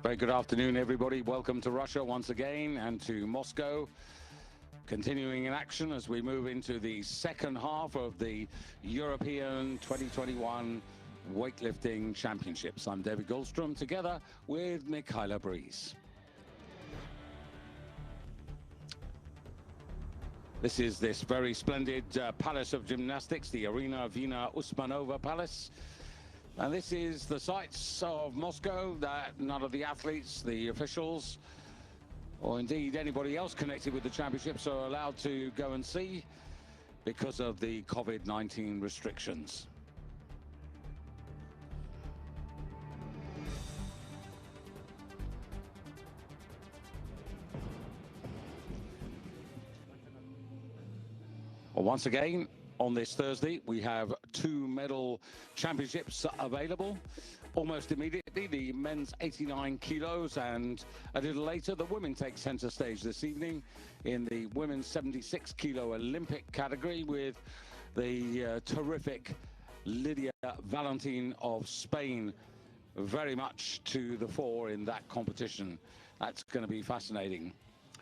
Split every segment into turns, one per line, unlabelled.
Very good afternoon, everybody. Welcome to Russia once again and to Moscow. Continuing in action as we move into the second half of the European 2021 Weightlifting Championships. I'm David Goldstrom, together with Mikhaila Breeze. This is this very splendid palace of gymnastics, the Arena Vina Usmanova Palace. And this is the sights of Moscow that none of the athletes, the officials, or indeed anybody else connected with the championships are allowed to go and see because of the COVID-19 restrictions. Well, once again, on this Thursday, we have 2 medal championships available. Almost immediately, the men's 89 kilos, and a little later, the women take center stage this evening in the women's 76 kilo Olympic category with the terrific Lydia Valentin of Spain very much to the fore in that competition. That's going to be fascinating.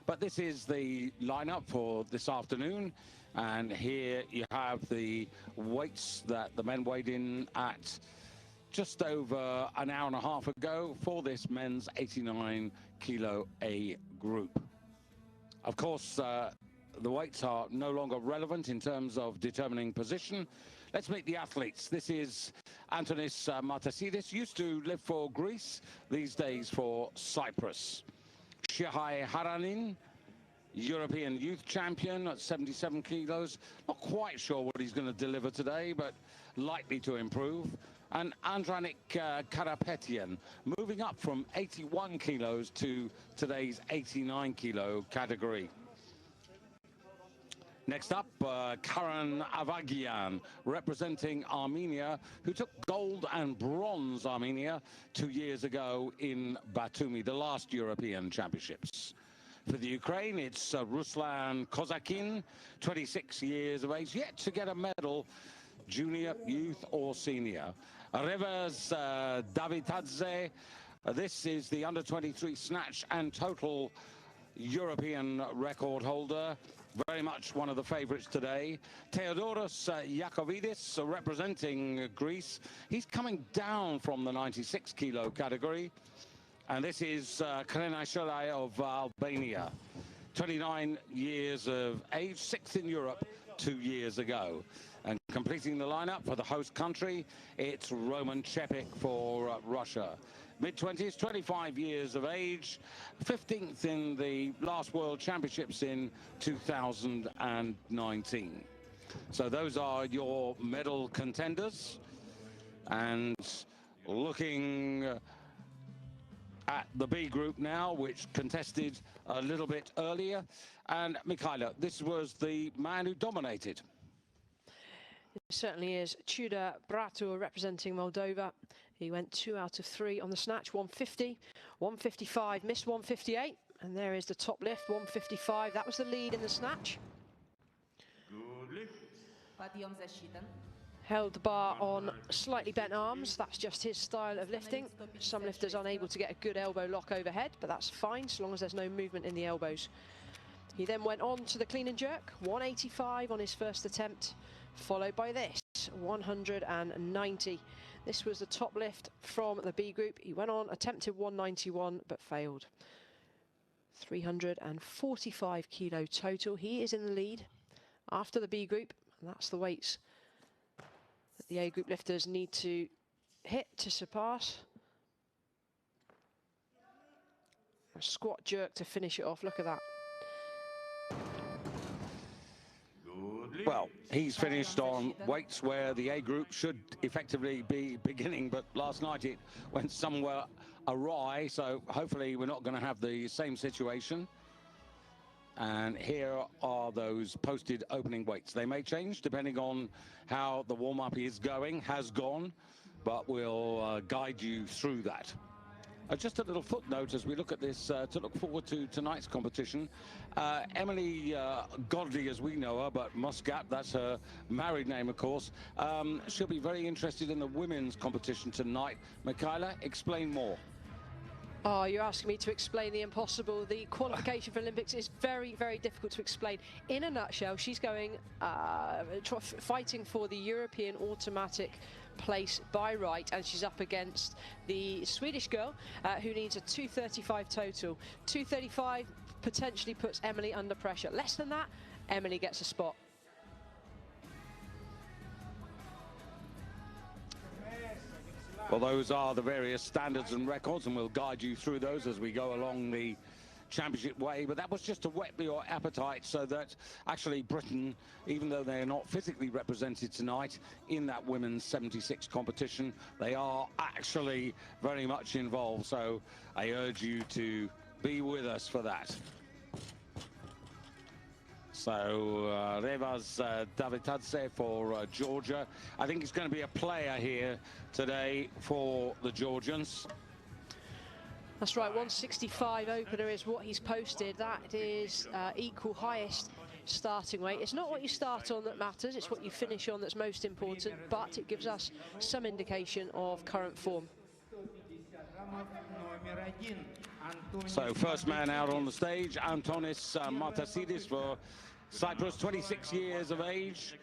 But this is the lineup for this afternoon. And here you have the weights that the men weighed in at just over an hour and a half ago for this men's 89 kilo A group. Of course, the weights are no longer relevant in terms of determining position. Let's meet the athletes. This is Antonis Martasidis, used to live for Greece, these days for Cyprus. Shihai Haranin, European youth champion at 77 kilos. Not quite sure what he's going to deliver today, but likely to improve. And Andranik Karapetian, moving up from 81 kilos to today's 89 kilo category. Next up, Karan Avagian, representing Armenia, who took gold and bronze Armenia 2 years ago in Batumi, the last European Championships. For the Ukraine, it's Ruslan Kozakin, 26 years of age, yet to get a medal, junior, youth or senior. Revers Davitadze, this is the under-23 snatch and total European record holder, very much one of the favorites today. Theodoros Yakovidis, representing Greece. He's coming down from the 96 kilo category. And this is Kalena Sholai of Albania, 29 years of age, 6th in Europe 2 years ago. And completing the lineup for the host country, it's Roman Chepik for Russia. Mid-20s, 25 years of age, 15th in the last World Championships in 2019. So those are your medal contenders. And looking at the B group now, which contested a little bit earlier. And Mikhaila, this was the man who dominated.
It certainly is. Tudor Bratur representing Moldova. He went 2 out of 3 on the snatch, 150, 155, missed 158. And there is the top lift, 155. That was the lead in the snatch. Held the bar on slightly bent arms. That's just his style of lifting. Some lifters unable to get a good elbow lock overhead, but that's fine so long as there's no movement in the elbows. He then went on to the clean and jerk, 185 on his first attempt, followed by this, 190. This was the top lift from the B group. He went on, attempted 191, but failed. 345 kilo total. He is in the lead after the B group, and that's the weights that the A group lifters need to hit to surpass. A squat jerk to finish it off. Look at that.
Well, he's finished on weights where the A group should effectively be beginning, but last night it went somewhere awry, so hopefully we're not going to have the same situation. And here are those posted opening weights. They may change depending on how the warm-up is going, has gone, but we'll guide you through that. Just a little footnote as we look at this, to look forward to tonight's competition. Emily Godley, as we know her, but Muscat, that's her married name, of course. She'll be very interested in the women's competition tonight. Michaela, explain more.
Oh, you're asking me to explain the impossible. The qualification for Olympics is very, very difficult to explain. In a nutshell, she's going fighting for the European automatic place by right, and she's up against the Swedish girl who needs a 235 total. 235 potentially puts Emily under pressure. Less than that, Emily gets a spot.
Well, those are the various standards and records, and we'll guide you through those as we go along the championship way. But that was just to whet your appetite so that actually Britain, even though they're not physically represented tonight in that women's 76 competition, they are actually very much involved. So I urge you to be with us for that. So Revaz Davitadze for Georgia. I think he's going to be a player here today for the Georgians.
That's right, 165 opener is what he's posted. That is equal highest starting weight. It's not what you start on that matters, it's what you finish on that's most important, but it gives us some indication of current form.
So first man out on the stage, Antonis Martasidis for Cyprus, 26 years of age,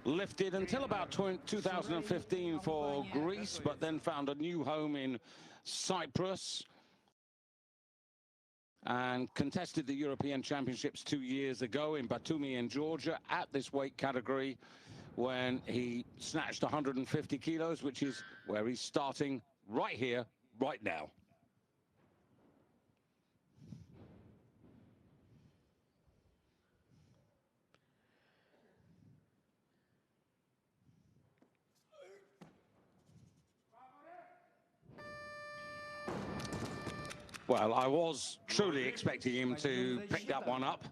lifted until about 2015 for Greece, but then found a new home in Cyprus and contested the European Championships 2 years ago in Batumi in Georgia at this weight category when he snatched 150 kilos, which is where he's starting right here, right now. Well, I was truly expecting him to pick that one up,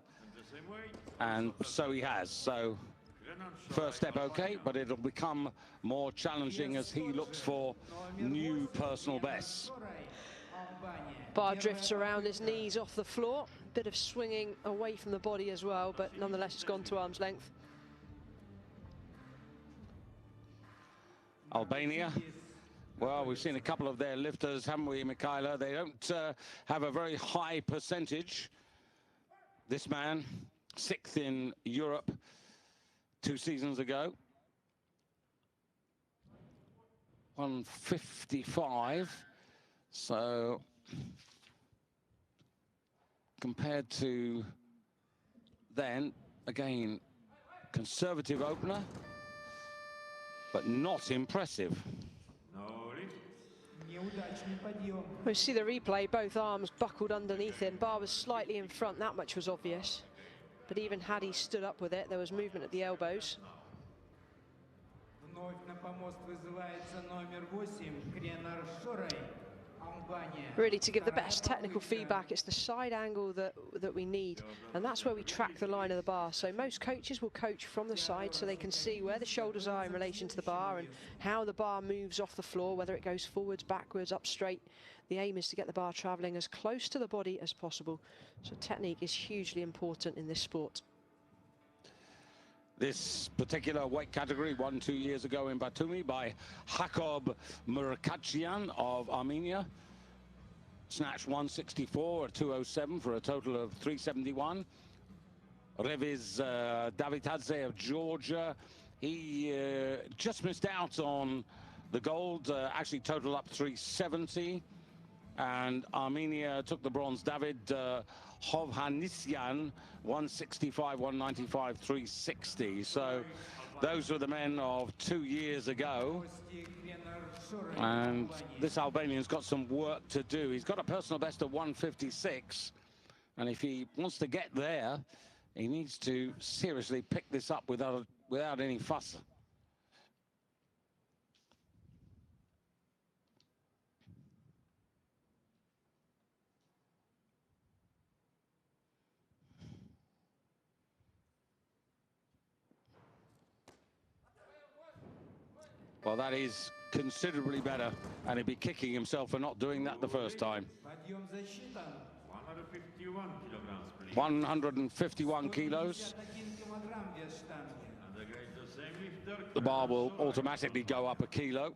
and so he has. So first step okay, but it'll become more challenging as he looks for new personal bests.
Bar drifts around his knees off the floor, bit of swinging away from the body as well, but nonetheless it's gone to arm's length.
Albania. Well, we've seen a couple of their lifters, haven't we, Michaela? They don't have a very high percentage. This man, 6th in Europe 2 seasons ago. 155. So, compared to then, again, conservative opener, but not impressive.
We see the replay, both arms buckled underneath him. Bar was slightly in front, that much was obvious. But even had he stood up with it, there was movement at the elbows. Really, to give the best technical feedback, it's the side angle that we need, and that's where we track the line of the bar. So most coaches will coach from the side so they can see where the shoulders are in relation to the bar and how the bar moves off the floor, whether it goes forwards, backwards, up straight. The aim is to get the bar traveling as close to the body as possible. So technique is hugely important in this sport.
This particular weight category won 2 years ago in Batumi by Jakob Murkachian of Armenia. Snatched 164 at 207 for a total of 371. Reviz Davitadze of Georgia, he just missed out on the gold, actually totaled up 370. And Armenia took the bronze. David Hovhannisyan, 165, 195, 360. So those were the men of 2 years ago. And this Albanian's got some work to do. He's got a personal best of 156. And if he wants to get there, he needs to seriously pick this up without any fuss. Well, that is considerably better, and he'd be kicking himself for not doing that the first time. 151 kilos. The bar will automatically go up a kilo,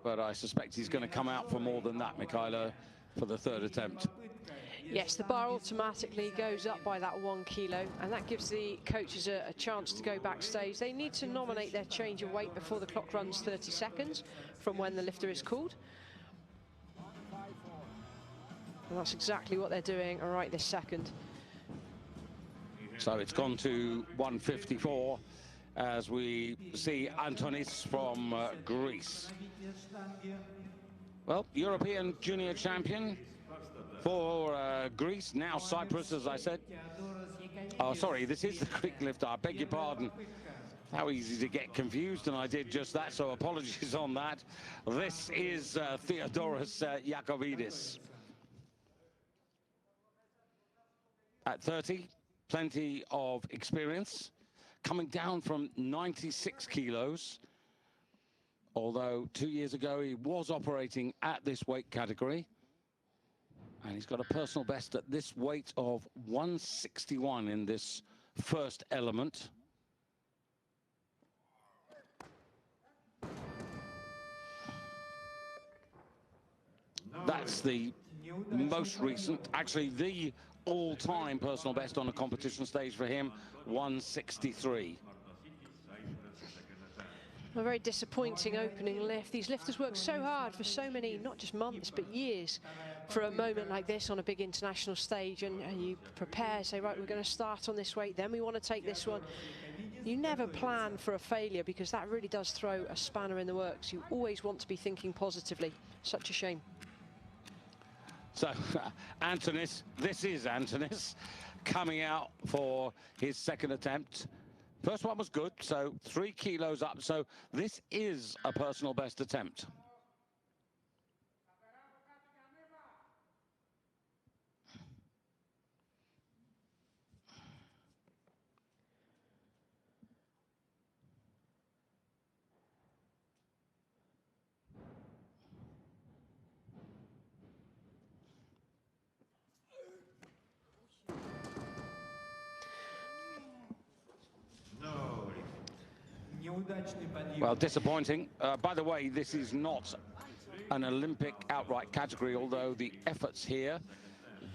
but I suspect he's going to come out for more than that, Michaela, for the third attempt.
Yes, the bar automatically goes up by that 1 kilo, and that gives the coaches a chance to go backstage. They need to nominate their change of weight before the clock runs 30 seconds from when the lifter is called. And that's exactly what they're doing right this second.
So it's gone to 154 as we see Antonis from Greece. Well, European junior champion for Greece, now Cyprus, as I said. Oh, sorry, this is the Greek lifter, I beg your pardon. How easy to get confused, and I did just that, so apologies on that. This is Theodoros Iacovidis. At 30, plenty of experience, coming down from 96 kilos, although 2 years ago he was operating at this weight category. And he's got a personal best at this weight of 161 in this first element. That's the most recent, actually the all-time personal best on a competition stage for him, 163.
A very disappointing opening lift. These lifters work so hard for so many, not just months, but years, for a moment like this on a big international stage, and you prepare, say, right, we're going to start on this weight, then we want to take this one. You never plan for a failure, because that really does throw a spanner in the works. You always want to be thinking positively. Such a shame.
So, Antonis, this is Antonis, coming out for his second attempt. First one was good, so 3 kilos up, so this is a personal best attempt. Well, disappointing. By the way, this is not an Olympic outright category, although the efforts here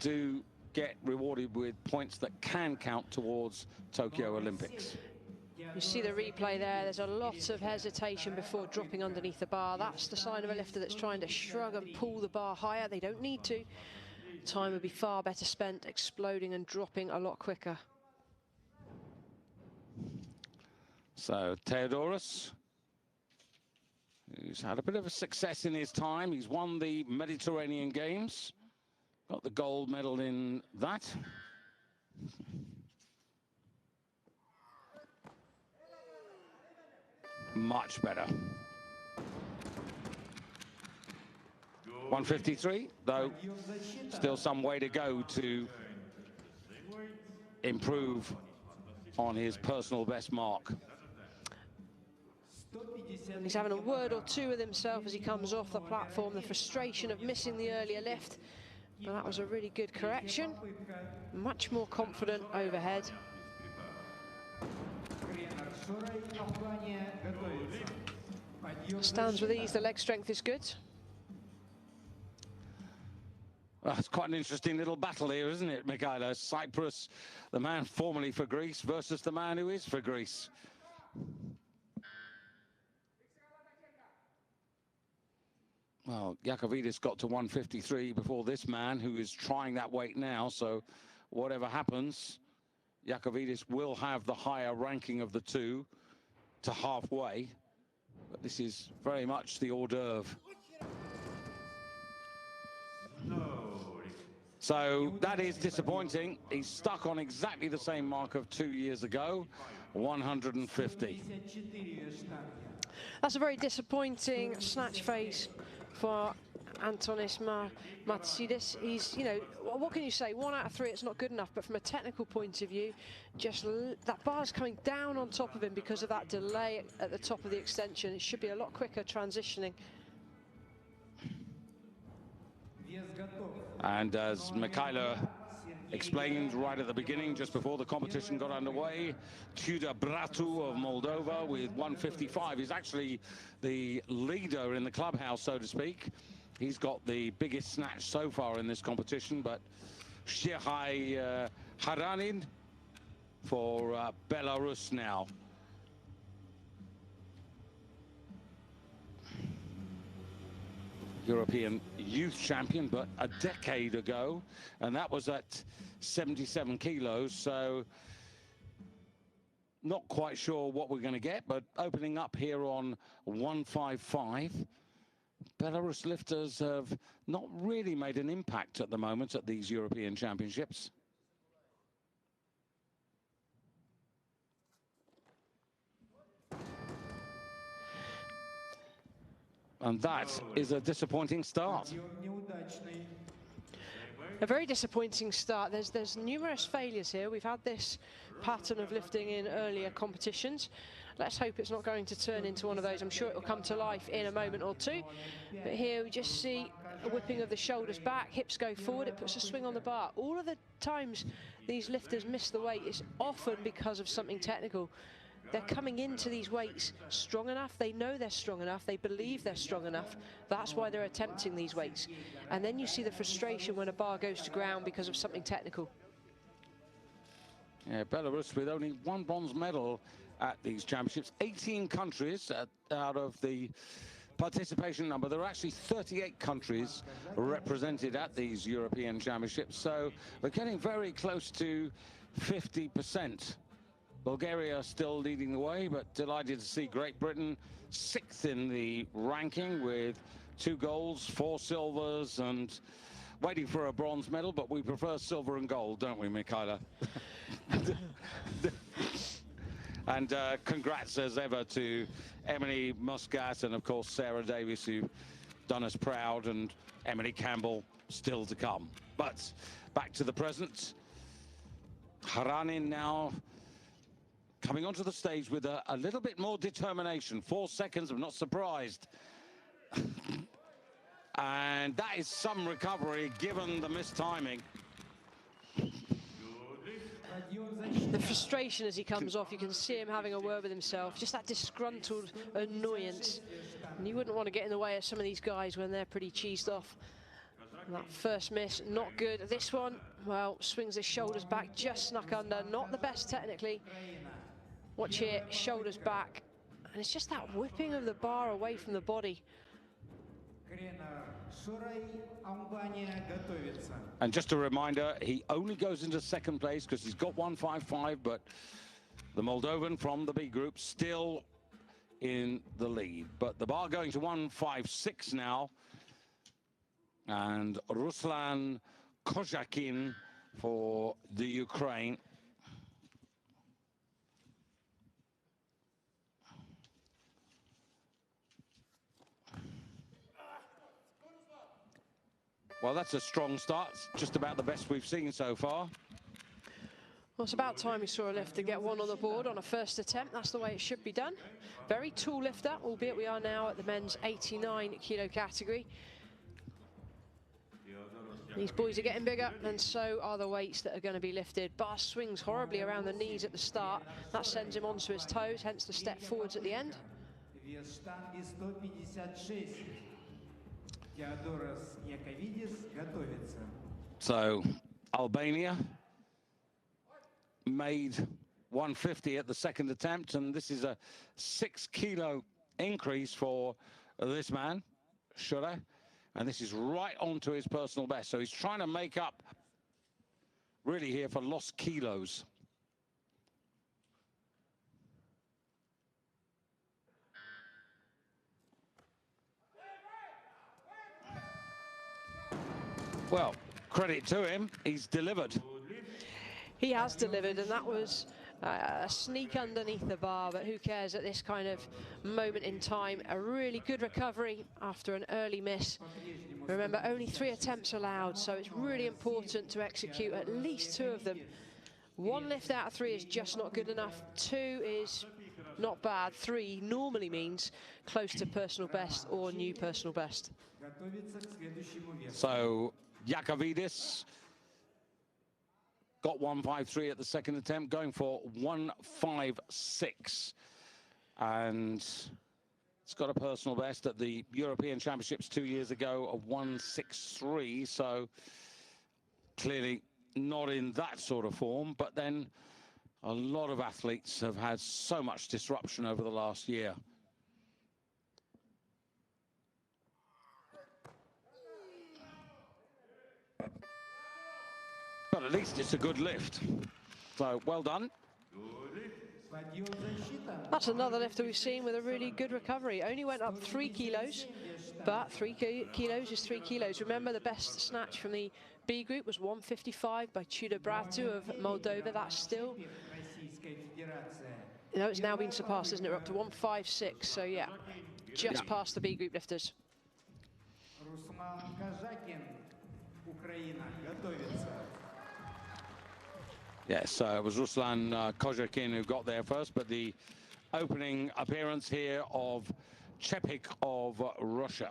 do get rewarded with points that can count towards Tokyo Olympics.
You see the replay there, there's a lot of hesitation before dropping underneath the bar. That's the sign of a lifter that's trying to shrug and pull the bar higher. They don't need to. Time would be far better spent exploding and dropping a lot quicker.
So Theodoros, who's had a bit of a success in his time. He's won the Mediterranean Games, got the gold medal in that. Much better. 153, though still some way to go to improve on his personal best mark.
And he's having a word or two with himself as he comes off the platform, the frustration of missing the earlier lift. But that was a really good correction. Much more confident overhead. Stands with ease, the leg strength is good.
Well, it's quite an interesting little battle here, isn't it, Michaela? Cyprus, the man formerly for Greece, versus the man who is for Greece. Well, Iacovidis got to 153 before this man, who is trying that weight now, so whatever happens, Iacovidis will have the higher ranking of the two to halfway. But this is very much the hors d'oeuvre. So that is disappointing. He's stuck on exactly the same mark of 2 years ago, 150.
That's a very disappointing snatch phase for Antonis Matsidis. He's, you know, what can you say? 1 out of 3, it's not good enough. But from a technical point of view, just that bar's coming down on top of him because of that delay at the top of the extension. It should be a lot quicker transitioning.
And as Mikhaila explained right at the beginning, just before the competition got underway, Tudor Bratu of Moldova with 155. He's actually the leader in the clubhouse, so to speak. He's got the biggest snatch so far in this competition, but Shihai Haranin for Belarus now. European youth champion, but a decade ago, and that was at 77 kilos, so not quite sure what we're going to get, but opening up here on 155. Belarus lifters have not really made an impact at the moment at these European Championships. And that is a disappointing start.
A very disappointing start. There's numerous failures here. We've had this pattern of lifting in earlier competitions. Let's hope it's not going to turn into one of those. I'm sure it will come to life in a moment or two. But here we just see a whipping of the shoulders back, hips go forward, it puts a swing on the bar. All of the times these lifters miss the weight is often because of something technical. They're coming into these weights strong enough, they know they're strong enough, they believe they're strong enough. That's why they're attempting these weights. And then you see the frustration when a bar goes to ground because of something technical.
Yeah, Belarus with only 1 bronze medal at these championships. 18 countries out of the participation number. There are actually 38 countries represented at these European Championships. So we're getting very close to 50%. Bulgaria still leading the way, but delighted to see Great Britain 6th in the ranking with 2 golds, 4 silvers, and waiting for a bronze medal, but we prefer silver and gold, don't we, Mikhaila? And congrats as ever to Emily Muscat and of course Sarah Davies, who've done us proud, and Emily Campbell still to come. But back to the present. Haranin now coming onto the stage with a little bit more determination. 4 seconds, I'm not surprised. And that is some recovery given the missed timing.
The frustration as he comes off, you can see him having a word with himself, just that disgruntled annoyance. And you wouldn't want to get in the way of some of these guys when they're pretty cheesed off. And that first miss, not good. This one, well, swings his shoulders back, just snuck under, not the best technically. Watch here, shoulders back. And it's just that whipping of the bar away from the body.
And just a reminder, he only goes into 2nd place because he's got 155, but the Moldovan from the B group still in the lead. But the bar going to 156 now. And Ruslan Kozhakin for the Ukraine. Well, that's a strong start. It's just about the best we've seen so far.
Well, it's about time we saw a lifter get 1 on the board on a first attempt. That's the way it should be done. Very tall lifter, albeit we are now at the men's 89 kilo category. These boys are getting bigger, and so are the weights that are going to be lifted. Bar swings horribly around the knees at the start. That sends him onto his toes, hence the step forwards at the end.
So Albania made 150 at the 2nd attempt, and this is a 6 kilo increase for this man, Shure, and this is right onto his personal best. So he's trying to make up really here for lost kilos. Well, credit to him, he's delivered.
He has delivered, and that was A sneak underneath the bar, but who cares at this kind of moment in time. A really good recovery after an early miss. Remember, only 3 attempts allowed, so it's really important to execute at least 2 of them. 1 lift out of 3 is just not good enough. 2 is not bad. 3 normally means close to personal best or new personal best.
So Yakovidis got 153 at the second attempt, going for 156. And it's got a personal best at the European Championships 2 years ago of 163. So clearly not in that sort of form. But then a lot of athletes have had so much disruption over the last year. But at least it's a good lift. So well done.
That's another lifter we've seen with a really good recovery. Only went up 3 kilos, but 3 kilos is 3 kilos. Remember, the best snatch from the B group was 155 by Tudor Bratu of Moldova. That's still, you know, it's now been surpassed, isn't it? We're up to 156. So yeah, just past the B group lifters.
Yes, it was Ruslan Kozhakin who got there first, but the opening appearance here of Chepik of Russia,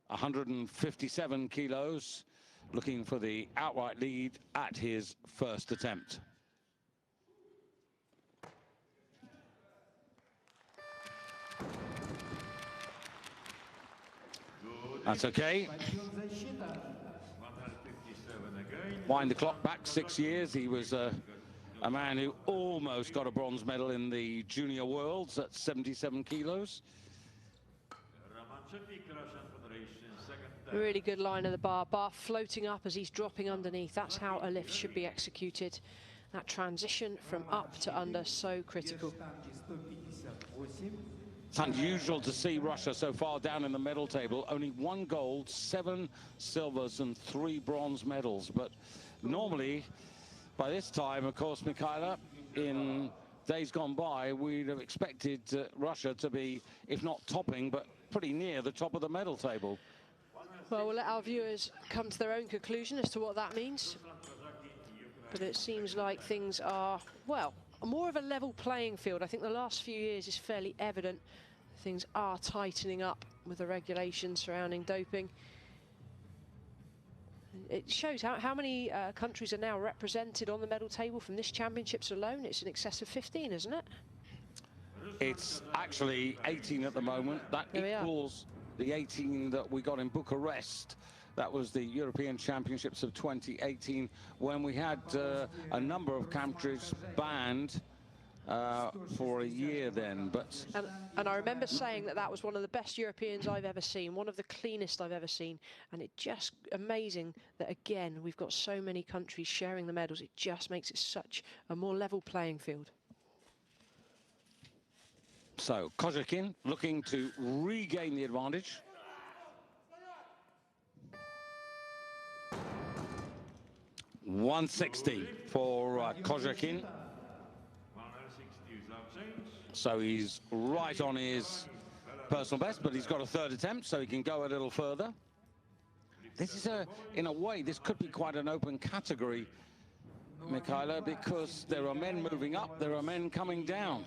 157 kilos, looking for the outright lead at his first attempt. That's okay. Wind the clock back 6 years. He was a man who almost got a bronze medal in the junior worlds at 77 kilos.
Really good line of the bar. Bar floating up as he's dropping underneath. That's how a lift should be executed. That transition from up to under, so critical.
It's unusual to see Russia so far down in the medal table. Only 1 gold, 7 silvers and 3 bronze medals. But normally, by this time, of course, Mikhaila, in days gone by, we'd have expected Russia to be, if not topping, but pretty near the top of the medal table.
Well, we'll let our viewers come to their own conclusion as to what that means. But it seems like things are, well, more of a level playing field. I think the last few years is fairly evident. Things are tightening up with the regulations surrounding doping. It shows how many countries are now represented on the medal table from this championships alone. It's in excess of 15, isn't it?
It's actually 18 at the moment. That equals the 18 that we got in Bucharest. That was the European Championships of 2018, when we had a number of countries banned for a year then. But
and I remember saying that was one of the best Europeans I've ever seen, one of the cleanest I've ever seen. And it just amazing that, again, we've got so many countries sharing the medals. It just makes it such a more level playing field.
So Kozhakin looking to regain the advantage. $160 for Kozhakin. So he's right on his personal best, but he's got a third attempt, so he can go a little further. This is in a way, this could be quite an open category, Mikhaila, because there are men moving up, there are men coming down.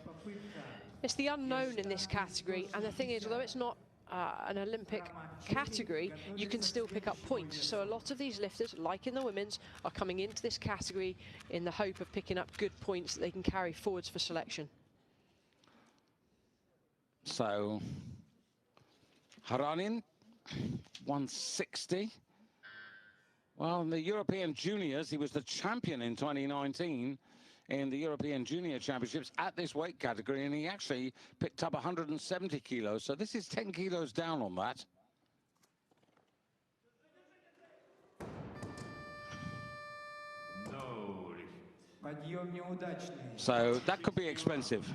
It's the unknown in this category, and the thing is, although it's not an Olympic category, you can still pick up points. So a lot of these lifters, like in the women's, are coming into this category in the hope of picking up good points that they can carry forwards for selection.
So Haranin, 160. Well, in the European Juniors, he was the champion in 2019 in the European Junior Championships at this weight category, and he actually picked up 170 kilos. So this is 10 kilos down on that.
Подъем неудачный.
So that could be expensive.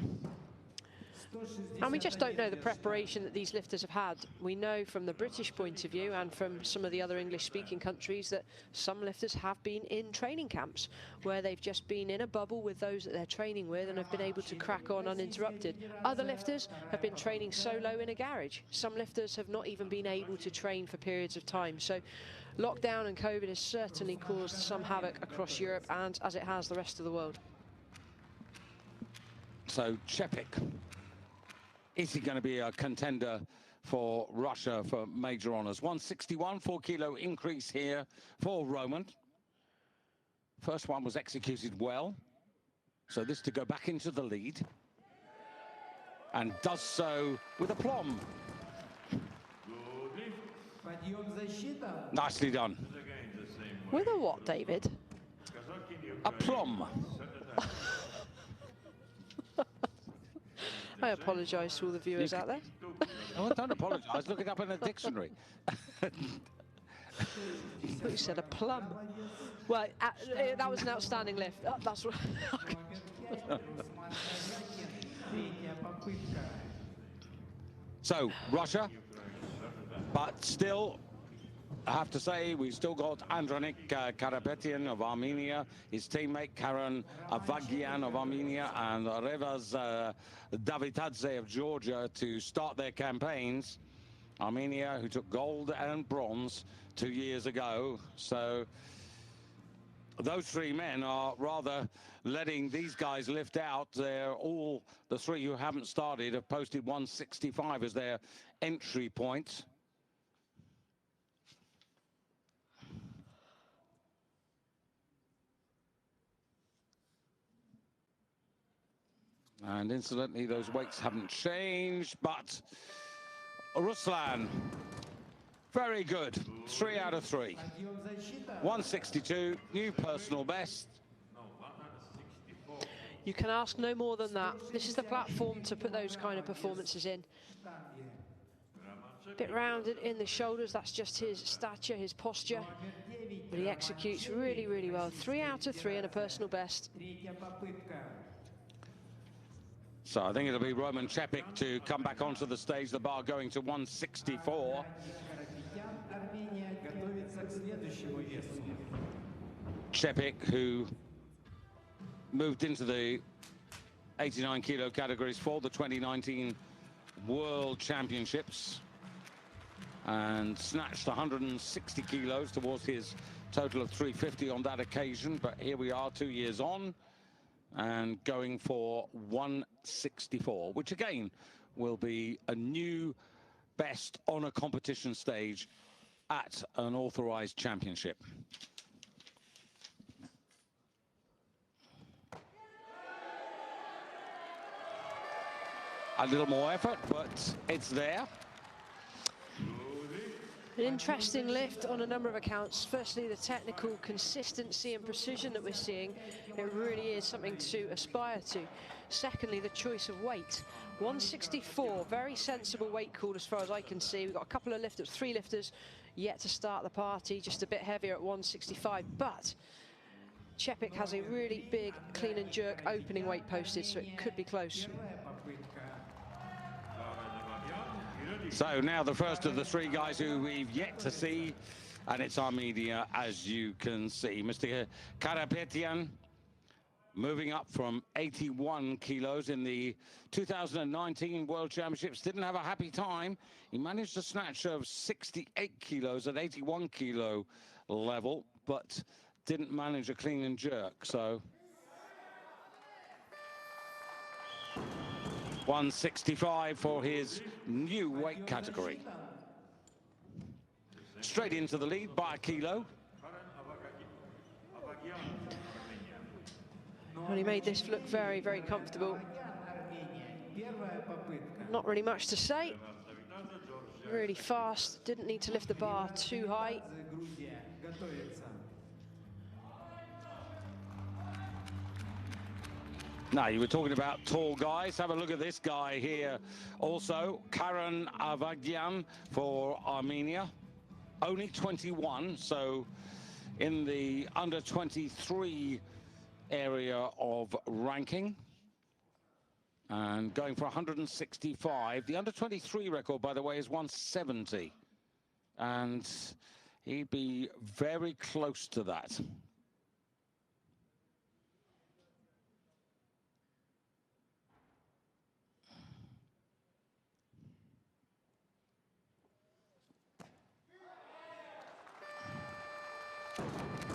And we just don't know the preparation that these lifters have had. We know from the British point of view and from some of the other English-speaking countries that some lifters have been in training camps where they've just been in a bubble with those that they're training with and have been able to crack on uninterrupted. Other lifters have been training solo in a garage. Some lifters have not even been able to train for periods of time. So lockdown and COVID has certainly caused some havoc across Europe and, as it has, the rest of the world.
So Chepik, is he going to be a contender for Russia for major honours? 161, 4-kilo increase here for Roman. First one was executed well. So this to go back into the lead. And does so with aplomb. Nicely done.
With a what, David?
Aplomb.
I apologise to all the viewers out there.
Oh, don't apologise. Look it up in the dictionary.
I thought you said a plum. Well, that was an outstanding lift. That's what.
So, Russia, but still, I have to say, we've still got Andronik Karapetyan of Armenia, his teammate Karen Avagyan of Armenia, and Revaz Davitadze of Georgia to start their campaigns. Armenia, who took gold and bronze 2 years ago. So those three men are rather letting these guys lift out. They're all, the three who haven't started have posted 165 as their entry point. And incidentally, those weights haven't changed, but Ruslan, very good, 3 out of 3. 162, new personal best.
You can ask no more than that. This is the platform to put those kind of performances in. A bit rounded in the shoulders, that's just his stature, his posture. But he executes really, really well. 3 out of 3 and a personal best.
So I think it'll be Roman Chepik to come back onto the stage, the bar going to 164. Chepik, who moved into the 89-kilo categories for the 2019 World Championships and snatched 160 kilos towards his total of 350 on that occasion. But here we are 2 years on and going for 164, which again will be a new best on a competition stage at an authorized championship. A little more effort, but it's there.
An interesting lift on a number of accounts. Firstly, the technical consistency and precision that we're seeing. It really is something to aspire to. Secondly, the choice of weight. 164, very sensible weight call as far as I can see. We've got a couple of lifters, 3 lifters yet to start the party, just a bit heavier at 165. But Chepik has a really big clean and jerk opening weight posted, so it could be close.
So now the first of the 3 guys who we've yet to see, and it's Armenia, as you can see. Mr. Karapetyan moving up from 81 kilos in the 2019 World Championships. Didn't have a happy time. He managed a snatch of 68 kilos at 81 kilo level, but didn't manage a clean and jerk. So 165 for his new weight category. Straight into the lead by a kilo.
Well, he made this look very, very comfortable. Not really much to say. Really fast, didn't need to lift the bar too high.
Now, you were talking about tall guys. Have a look at this guy here. Also, Karen Avagyan for Armenia. Only 21, so in the under 23 area of ranking. And going for 165. The under-23 record, by the way, is 170. And he'd be very close to that.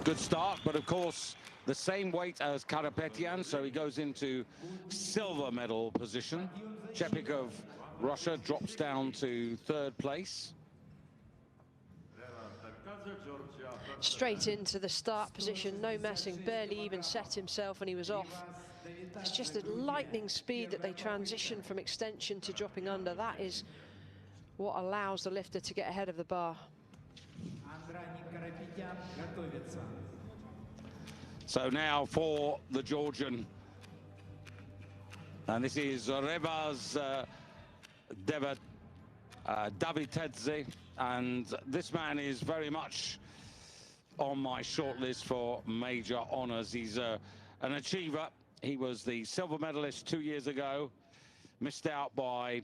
Good start, but of course, the same weight as Karapetyan, so he goes into silver medal position. Chepik of Russia drops down to 3rd place.
Straight into the start position, no messing, barely even set himself and he was off. It's just the lightning speed that they transition from extension to dropping under. That is what allows the lifter to get ahead of the bar.
So now for the Georgian, and this is Revaz Davitadze, and this man is very much on my shortlist for major honors. He's an achiever. He was the silver medalist 2 years ago, missed out by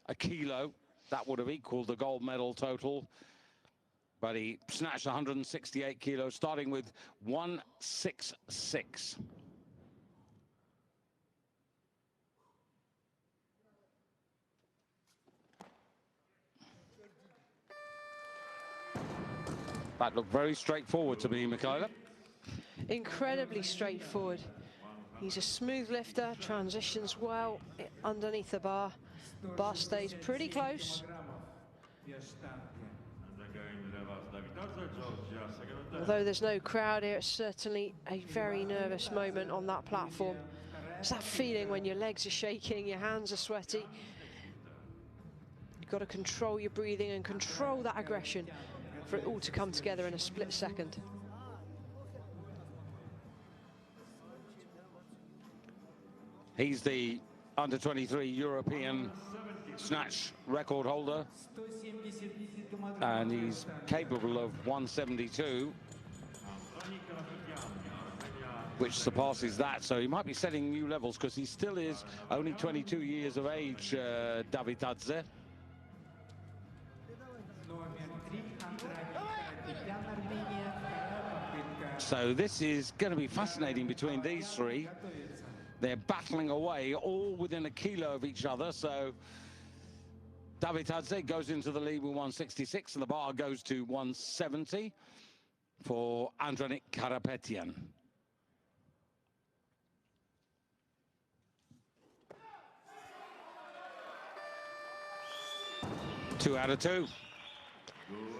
a kilo. That would have equaled the gold medal total. But he snatched 168 kilos, starting with 166. That looked very straightforward to me, Michaela.
Incredibly straightforward. He's a smooth lifter, transitions well underneath the bar. Bar stays pretty close. Although there's no crowd here, it's certainly a very nervous moment on that platform. It's that feeling when your legs are shaking, your hands are sweaty. You've got to control your breathing and control that aggression for it all to come together in a split second.
He's the under-23 European snatch record holder, and he's capable of 172, which surpasses that, so he might be setting new levels because he still is only 22 years of age, Davitadze. So this is going to be fascinating between these three. They're battling away, all within a kilo of each other. So Davitadze goes into the lead with 166, and the bar goes to 170 for Andranik Karapetyan. Two out of two.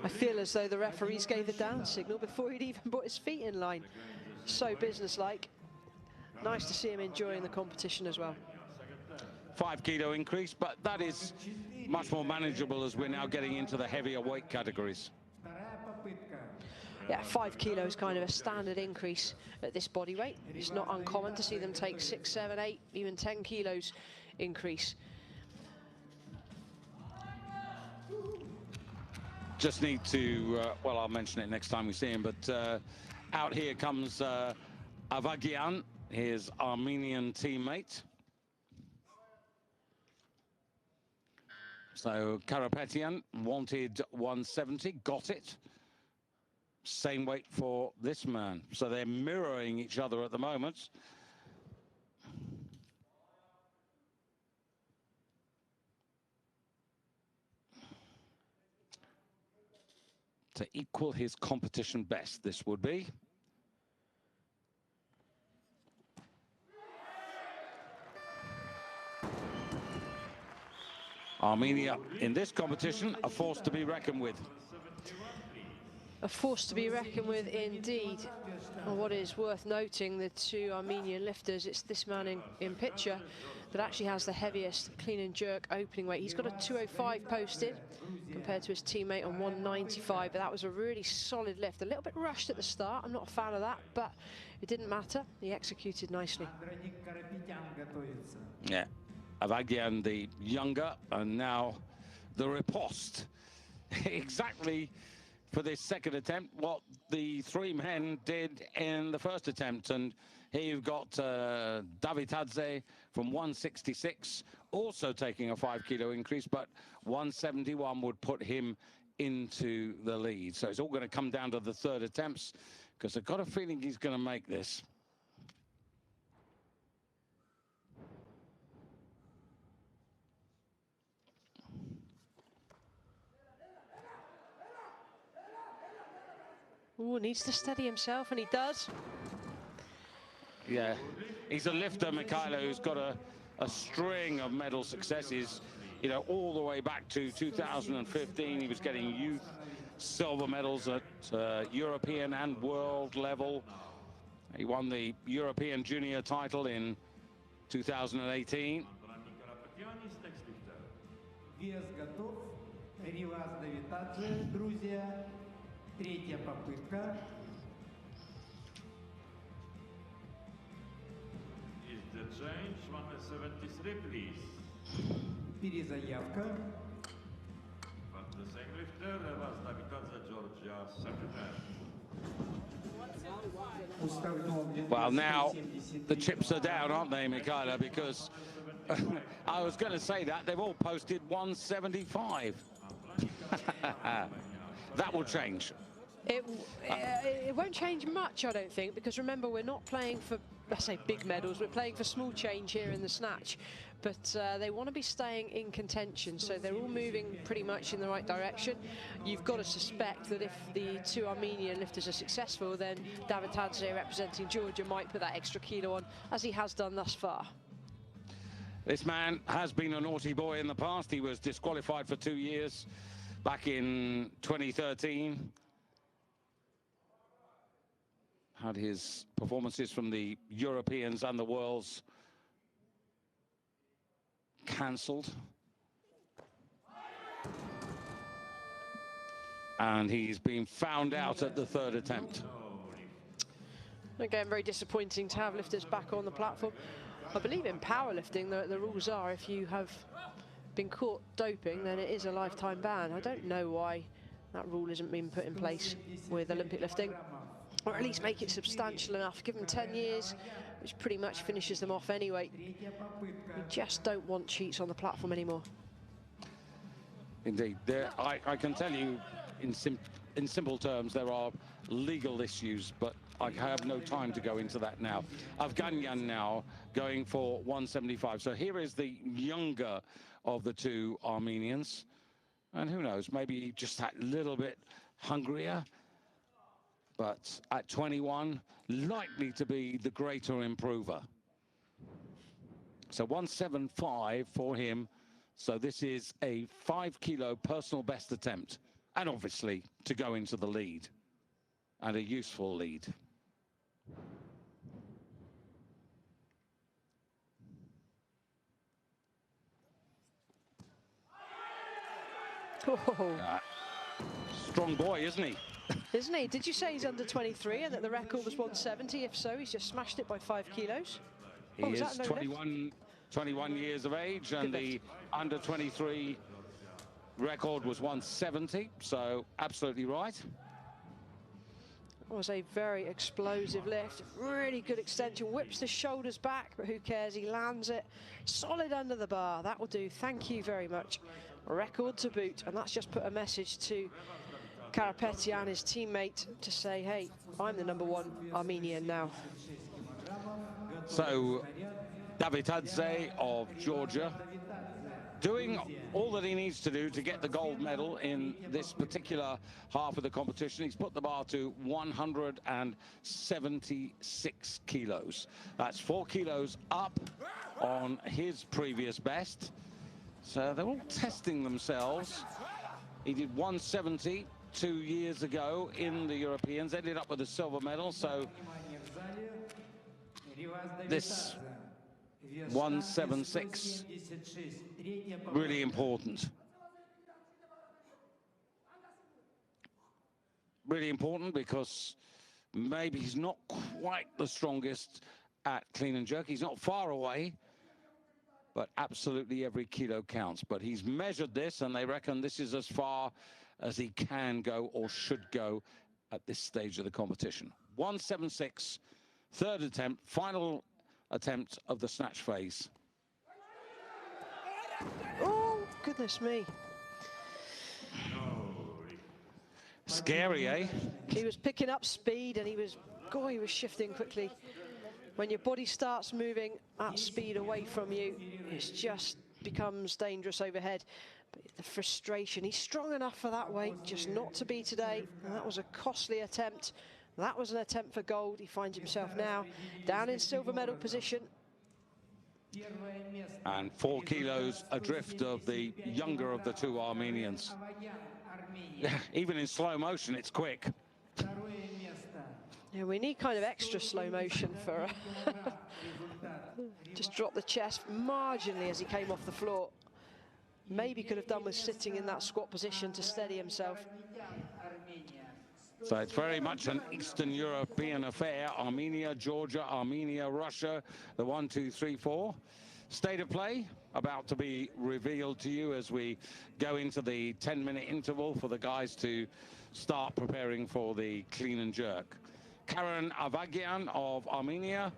I feel as though the referees gave the down signal before he'd even put his feet in line. So businesslike. Nice to see him enjoying the competition as well.
5 kilo increase, but that is much more manageable as we're now getting into the heavier weight categories.
Yeah, 5 kilos kind of a standard increase at this body weight. It's not uncommon to see them take 6, 7, 8, even 10 kilos increase.
Just need to, well, I'll mention it next time we see him, but out here comes Avagian, his Armenian teammate. So Karapetyan wanted 170, got it. Same weight for this man. So they're mirroring each other at the moment. To equal his competition best, this would be. Armenia in this competition, a force to be reckoned with.
A force to be reckoned with indeed. And what is worth noting, the two Armenian lifters, it's this man in picture that actually has the heaviest clean and jerk opening weight. He's got a 205 posted compared to his teammate on 195, but that was a really solid lift. A little bit rushed at the start, I'm not a fan of that, but it didn't matter. He executed nicely.
Yeah, Avagian the younger, and now the riposte. Exactly for this second attempt what the three men did in the first attempt. And here you've got Davitadze from 166, also taking a 5 kilo increase, but 171 would put him into the lead. So it's all going to come down to the third attempts, because I've got a feeling he's going to make this.
Ooh, needs to steady himself, and he does.
Yeah, he's a lifter, Mikhailo, who's got a string of medal successes, you know, all the way back to 2015. He was getting youth silver medals at European and world level. He won the European junior title in 2018.
Третья попытка. Is the change 173, please? Перезаявка. But the same lifter was Davitadze, Georgia, secretary.
Well, now the chips are down, aren't they, Mikhailo? Because I was going to say that they've all posted 175. That will change.
It won't change much, I don't think, because remember, we're not playing for, let's say, big medals. We're playing for small change here in the snatch. But they want to be staying in contention, so they're all moving pretty much in the right direction. You've got to suspect that if the two Armenian lifters are successful, then Davitadze, representing Georgia, might put that extra kilo on, as he has done thus far.
This man has been a naughty boy in the past. He was disqualified for 2 years back in 2013. Had his performances from the Europeans and the Worlds cancelled. And he's been found out at the third attempt.
Again, very disappointing to have lifters back on the platform. I believe in powerlifting, the rules are if you have been caught doping, then it is a lifetime ban. I don't know why that rule isn't being put in place with Olympic lifting, or at least make it substantial enough. Give them 10 years, which pretty much finishes them off anyway. You just don't want cheats on the platform anymore.
Indeed. I can tell you in simple terms, there are legal issues, but I have no time to go into that now. Afghanian now going for 175. So here is the younger of the two Armenians. And who knows, maybe just that little bit hungrier. But at 21, likely to be the greater improver. So 175 for him. So this is a 5 kilo personal best attempt. And obviously to go into the lead. And a useful lead. Strong boy, isn't he?
Isn't he? Did you say he's under 23 and that the record was 170? If so, he's just smashed it by 5 kilos.
He is 21 years of age, and the under 23 record was 170, so absolutely right.
It was a very explosive lift, really good extension, whips the shoulders back, but who cares, he lands it solid under the bar. That will do, thank you very much. Record to boot, and that's just put a message to Karapetyan, his teammate, to say, hey, I'm the #1 Armenian now.
So Davitadze of Georgia doing all that he needs to do to get the gold medal in this particular half of the competition. He's put the bar to 176 kilos. That's 4 kilos up on his previous best. So they're all testing themselves. He did 170 2 years ago in the Europeans, ended up with a silver medal. So this 176, really important. Really important because maybe he's not quite the strongest at clean and jerk. He's not far away, but absolutely every kilo counts. But he's measured this, and they reckon this is as far as he can go or should go at this stage of the competition. 176, third attempt, final attempt of the snatch phase.
Oh, goodness me.
Scary, eh?
He was picking up speed and he was shifting quickly. When your body starts moving at speed away from you, it just becomes dangerous overhead. But the frustration, he's strong enough for that weight, just not to be today. And that was a costly attempt. That was an attempt for gold. He finds himself now down in silver medal position.
And 4 kilos adrift of the younger of the two Armenians. Even in slow motion, it's quick.
Yeah, we need kind of extra slow motion for just drop the chest marginally as he came off the floor. Maybe could have done with sitting in that squat position to steady himself.
So it's very much an Eastern European affair. Armenia, Georgia, Armenia, Russia, the 1, 2, 3, 4. State of play about to be revealed to you as we go into the 10-minute interval for the guys to start preparing for the clean and jerk. Karen Avagyan of Armenia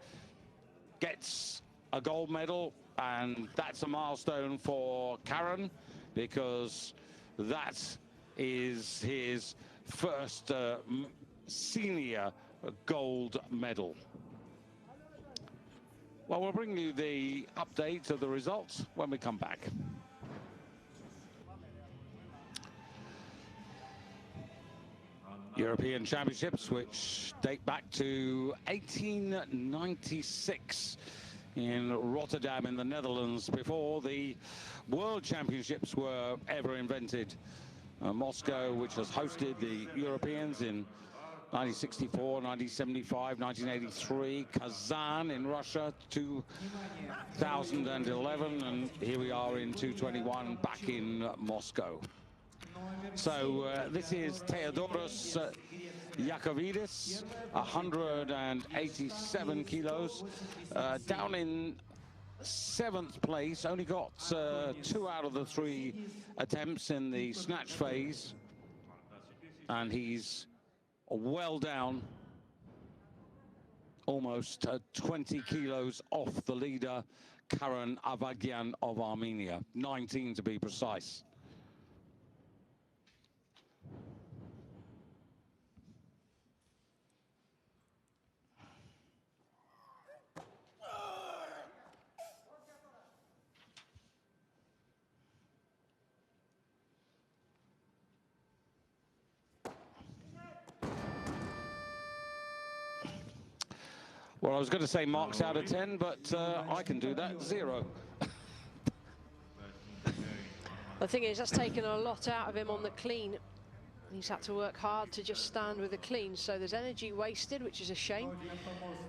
gets a gold medal, and that's a milestone for Karen because that is his first senior gold medal. Well, we'll bring you the update of the results when we come back. European Championships, which date back to 1896 in Rotterdam in the Netherlands, before the World Championships were ever invented. Moscow, which has hosted the Europeans in 1964, 1975, 1983, Kazan in Russia, 2011, and here we are in 2021 back in Moscow. So this is Theodoros Yakovidis, 187 kilos, down in 7th place, only got 2 out of the 3 attempts in the snatch phase, and he's well down, almost 20 kilos off the leader, Karen Avagyan of Armenia, 19 to be precise. Well, I was going to say marks out of 10, but I can do that, 0.
The thing is, that's taken a lot out of him on the clean. He's had to work hard to just stand with the clean, so there's energy wasted, which is a shame.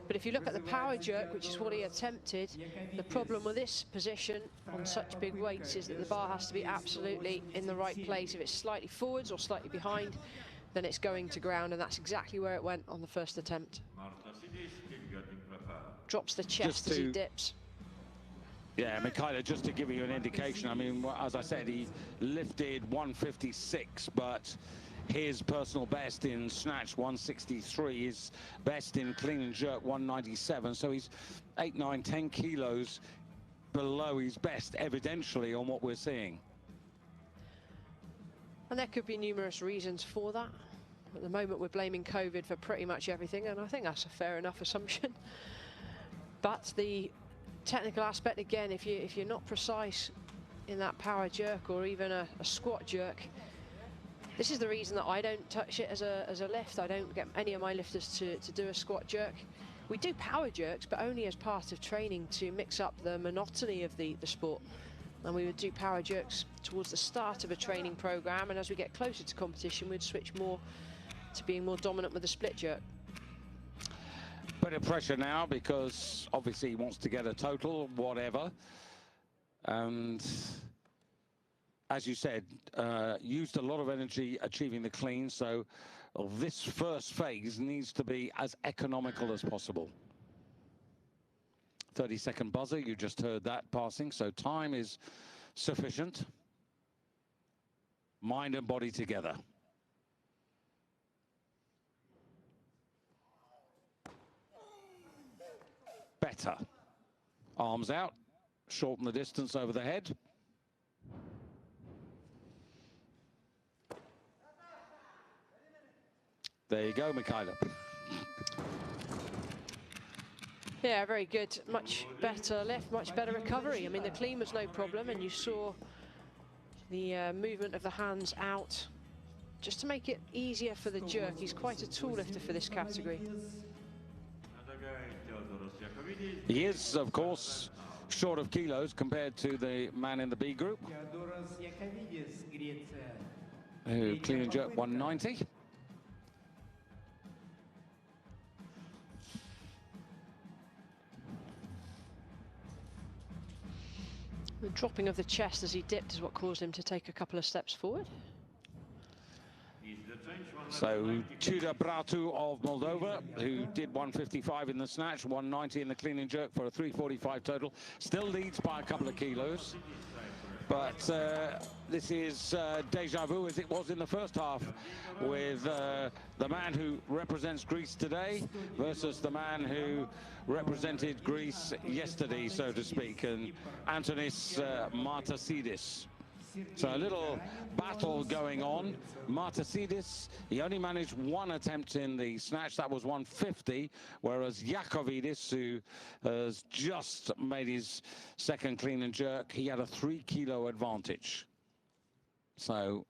But if you look at the power jerk, which is what he attempted, the problem with this position on such big weights is that the bar has to be absolutely in the right place. If it's slightly forwards or slightly behind, then it's going to ground, and that's exactly where it went on the first attempt. Drops the chest as he dips.
Yeah, Mikhailo, just to give you an indication, I mean, as I said, he lifted 156, but his personal best in snatch 163, his best in clean and jerk 197, so he's 8, 9, 10 kilos below his best, evidentially, on what we're seeing.
And there could be numerous reasons for that. At the moment, we're blaming COVID for pretty much everything, and I think that's a fair enough assumption. But the technical aspect, again, if you're not precise in that power jerk or even a squat jerk, this is the reason that I don't touch it as a lift. I don't get any of my lifters to do a squat jerk. We do power jerks, but only as part of training to mix up the monotony of the sport. And we would do power jerks towards the start of a training program, and as we get closer to competition, we'd switch more to being more dominant with the split jerk.
Bit of pressure now because obviously he wants to get a total, whatever. And as you said, used a lot of energy achieving the clean, so this first phase needs to be as economical as possible. 30-second buzzer, you just heard that passing, so time is sufficient. mind and body together. Better. Arms out, shorten the distance over the head. There you go, Mikhailov.
Yeah, very good. Much better lift, much better recovery. I mean, the clean was no problem, and you saw the movement of the hands out just to make it easier for the jerk. He's quite a tall lifter for this category.
He is, of course, short of kilos compared to the man in the B group, who clean and jerk 190.
The dropping of the chest as he dipped is what caused him to take a couple of steps forward.
So Tudor Bratu of Moldova, who did 155 in the snatch, 190 in the clean and jerk for a 345 total, still leads by a couple of kilos. But this is deja vu, as it was in the first half, with the man who represents Greece today versus the man who represented Greece yesterday, so to speak, and Antonis Martasidis. So a little battle going on. Martasidis, he only managed one attempt in the snatch, that was 150, whereas Yakovidis, who has just made his second clean and jerk, he had a 3 kilo advantage. So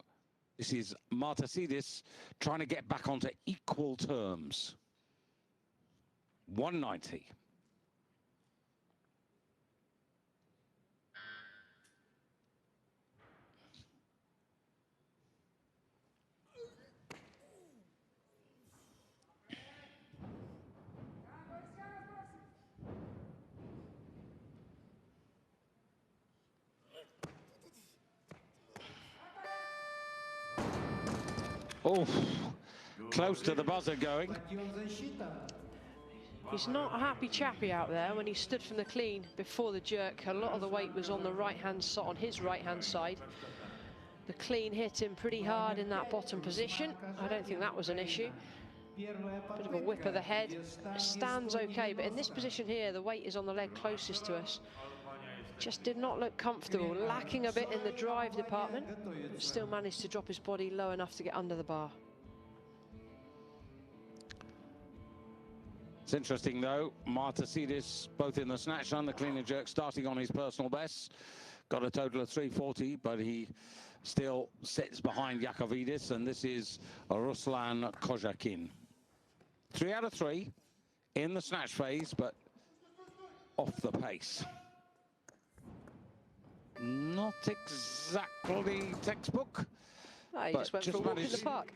this is Martasidis trying to get back onto equal terms. 190. Oh, close to the buzzer going.
He's not a happy chappy out there. When he stood from the clean before the jerk, a lot of the weight was on the right-hand side, on his right-hand side. The clean hit him pretty hard in that bottom position. I don't think that was an issue. Bit of a whip of the head. Stands okay, but in this position here, the weight is on the leg closest to us. Just did not look comfortable, lacking a bit in the drive department, but still managed to drop his body low enough to get under the bar.
It's interesting though, Martasidis, both in the snatch and the clean and jerk, starting on his personal best. Got a total of 340, but he still sits behind Yakovidis, and this is Ruslan Kojakin. 3 out of 3 in the snatch phase, but off the pace. Not exactly textbook.
No, he just went for a walk in the park.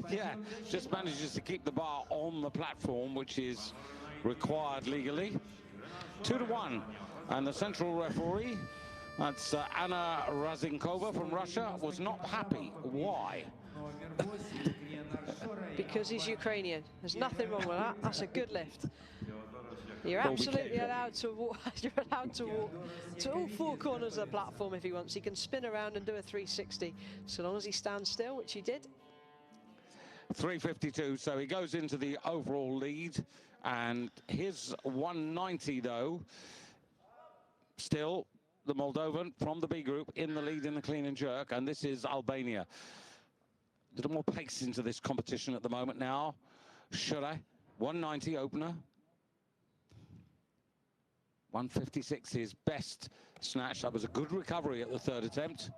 Yeah, just manages to keep the bar on the platform, which is required legally. 2-1, and the central referee, that's Anna Razinkova from Russia, was not happy. Why?
Because he's Ukrainian. There's nothing wrong with that. That's a good lift. You're absolutely allowed to walk. You're allowed to walk to all 4 corners of the platform if he wants. He can spin around and do a 360, so long as he stands still, which he did.
352, so he goes into the overall lead, and his 190 though, still the Moldovan from the B group in the lead in the clean and jerk, and this is Albania. A little more pace into this competition at the moment now. Shure, 190 opener. 156 his best snatch. That was a good recovery at the 3rd attempt.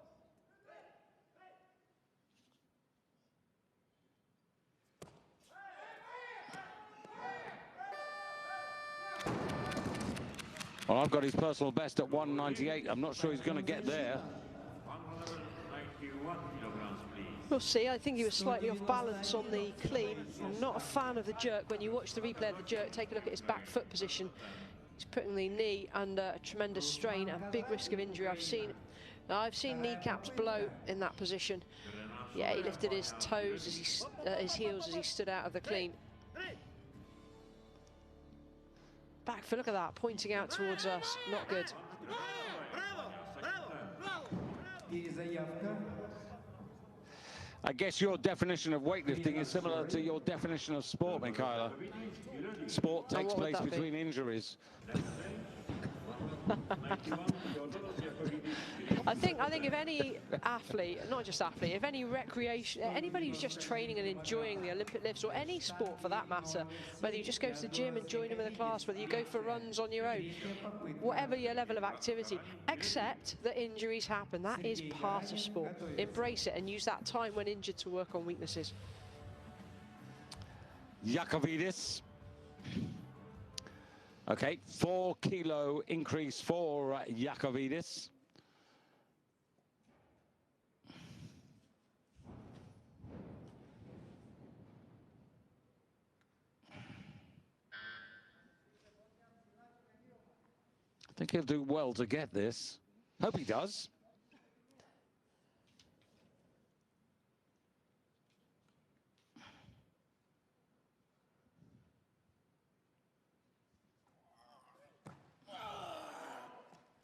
Well, I've got his personal best at 198. I'm not sure he's going to get there.
We'll see. I think he was slightly off balance on the clean. I'm not a fan of the jerk. When you watch the replay of the jerk, take a look at his back foot position. He's putting the knee under a tremendous strain and big risk of injury. I've seen kneecaps blow in that position. Yeah, he lifted his toes as his heels as he stood out of the clean. Back foot, look at that, pointing out towards us. Not good.
I guess your definition of weightlifting is similar to your definition of sport, Michaela. Sport takes place between injuries.
I think if any athlete, not just athlete, if any recreation, anybody who's just training and enjoying the Olympic lifts or any sport for that matter, whether you just go to the gym and join in with a class, whether you go for runs on your own, whatever your level of activity, accept that injuries happen. That is part of sport. Embrace it and use that time when injured to work on weaknesses.
Yakovidis. Okay, 4 kilo increase for Yakovidis. I think he'll do well to get this. Hope he does.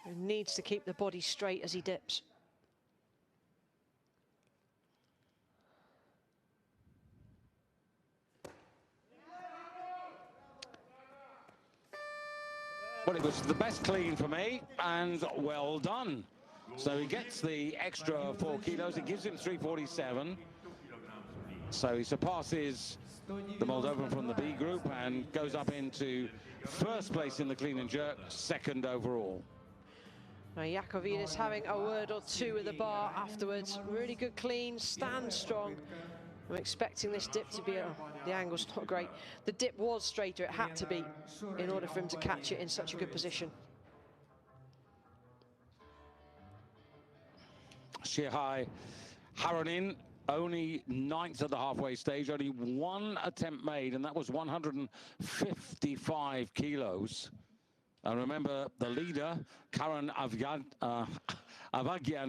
He needs to keep the body straight as he dips.
Well, it was the best clean for me, and well done. So he gets the extra 4 kilos. It gives him 347. So he surpasses the Moldovan from the B group and goes up into first place in the clean and jerk, second overall.
Now Yakovidis having a word or two with the bar afterwards. Really good clean, stand strong. I'm expecting this dip to be, the angle's not great. The dip was straighter, it had to be, in order for him to catch it in such a good position.
Shihai Haronin, only 9th at the halfway stage, only one attempt made, and that was 155 kilos. And remember, the leader, Karen Avagian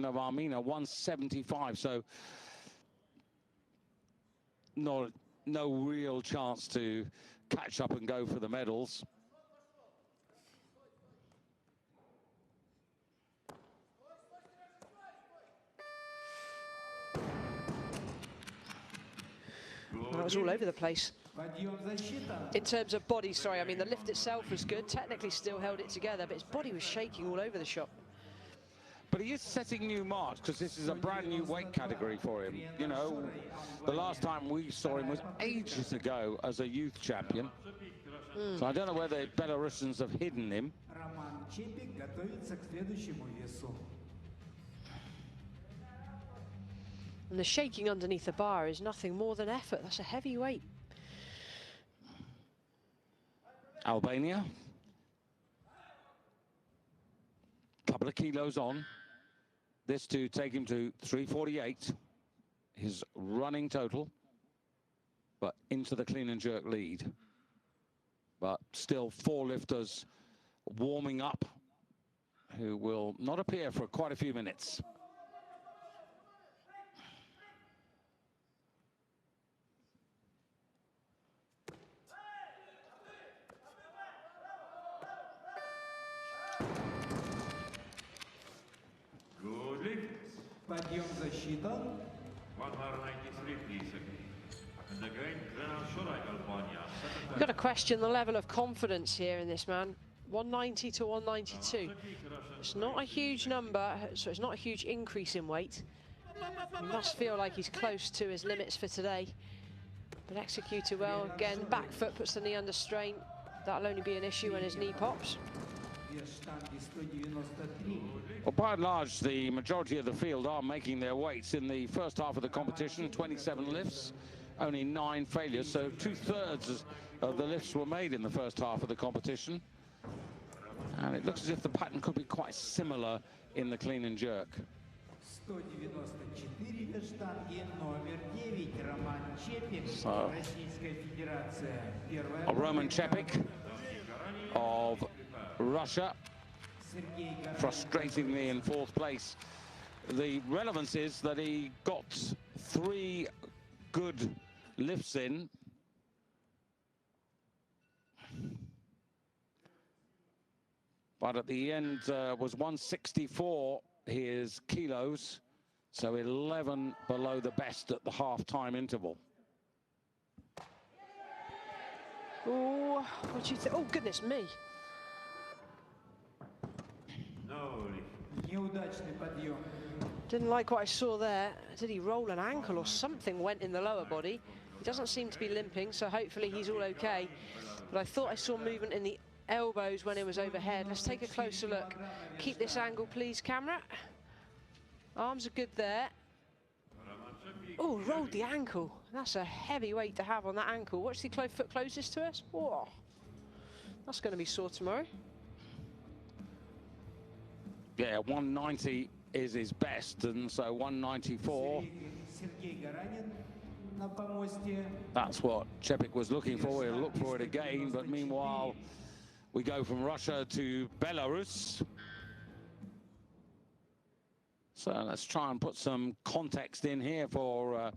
of Armenia, 175. So no real chance to catch up and go for the medals.
That was all over the place. In terms of body, sorry, I mean the lift itself was good, technically still held it together, but his body was shaking all over the shop.
But he is setting new marks because this is a brand new weight category for him. You know, the last time we saw him was ages ago as a youth champion. So I don't know whether Belarusians have hidden him.
And the shaking underneath the bar is nothing more than effort. That's a heavy weight.
Albania. Couple of kilos on. This to take him to 348, his running total, but into the clean and jerk lead. But still 4 lifters warming up who will not appear for quite a few minutes.
Подъем засчитан. 193, please. And again, Albania.
You've got to question the level of confidence here in this man. 190 to 192. It's not a huge number, so it's not a huge increase in weight. He must feel like he's close to his limits for today. But executed well. Again, back foot puts the knee under strain. That'll only be an issue when his knee pops.
Well, by and large, the majority of the field are making their weights in the first half of the competition. 27 lifts, only 9 failures, so 2/3 of the lifts were made in the first half of the competition. And it looks as if the pattern could be quite similar in the clean and jerk. So, Roman Chepik of Russia, frustratingly in 4th place. The relevance is that he got 3 good lifts in. But at the end was 164 his kilos. So 11 below the best at the half-time interval.
Oh, what do you think? Oh, goodness me. Didn't like what I saw there. Did he roll an ankle or something went in the lower body? He doesn't seem to be limping, so hopefully he's all okay. But I thought I saw movement in the elbows when it was overhead. Let's take a closer look. Keep this angle, please, camera. Arms are good there. Oh, rolled the ankle. That's a heavy weight to have on that ankle. Watch the foot closest to us. Oh, that's going to be sore tomorrow.
Yeah, 190 is his best, and so 194. That's what Chepik was looking for. He'll look for it again, but meanwhile, we go from Russia to Belarus. So let's try and put some context in here for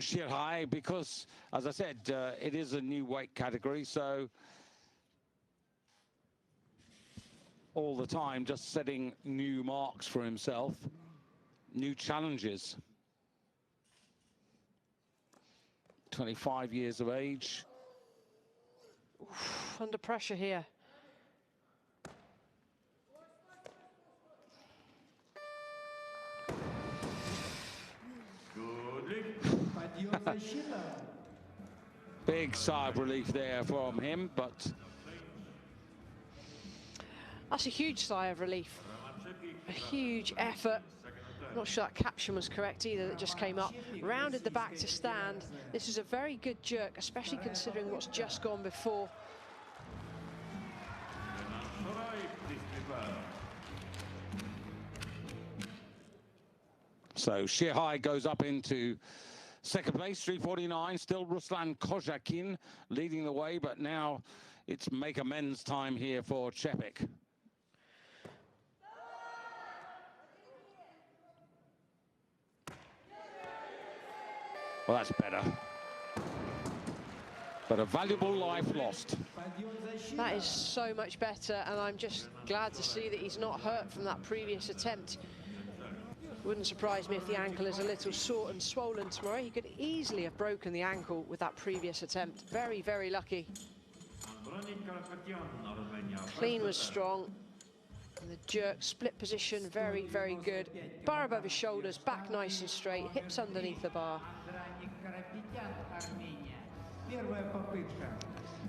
Shirhai, because, as I said, it is a new weight category, so all the time just setting new marks for himself, new challenges. 25 years of age.
Oof, under pressure here.
Big sigh of relief there from him, but
that's a huge sigh of relief. A huge effort. I'm not sure that caption was correct either, that just came up. Rounded the back to stand. This is a very good jerk, especially considering what's just gone before.
So Shirhai goes up into second place, 349. Still Ruslan Kozakin leading the way, but now it's make amends time here for Chepik. Well, that's better. But a valuable life lost.
That is so much better, and I'm just glad to see that he's not hurt from that previous attempt. Wouldn't surprise me if the ankle is a little sore and swollen tomorrow. He could easily have broken the ankle with that previous attempt. Very, very lucky. Clean was strong. And the jerk, split position, very, very good. Bar above his shoulders, back nice and straight, hips underneath the bar.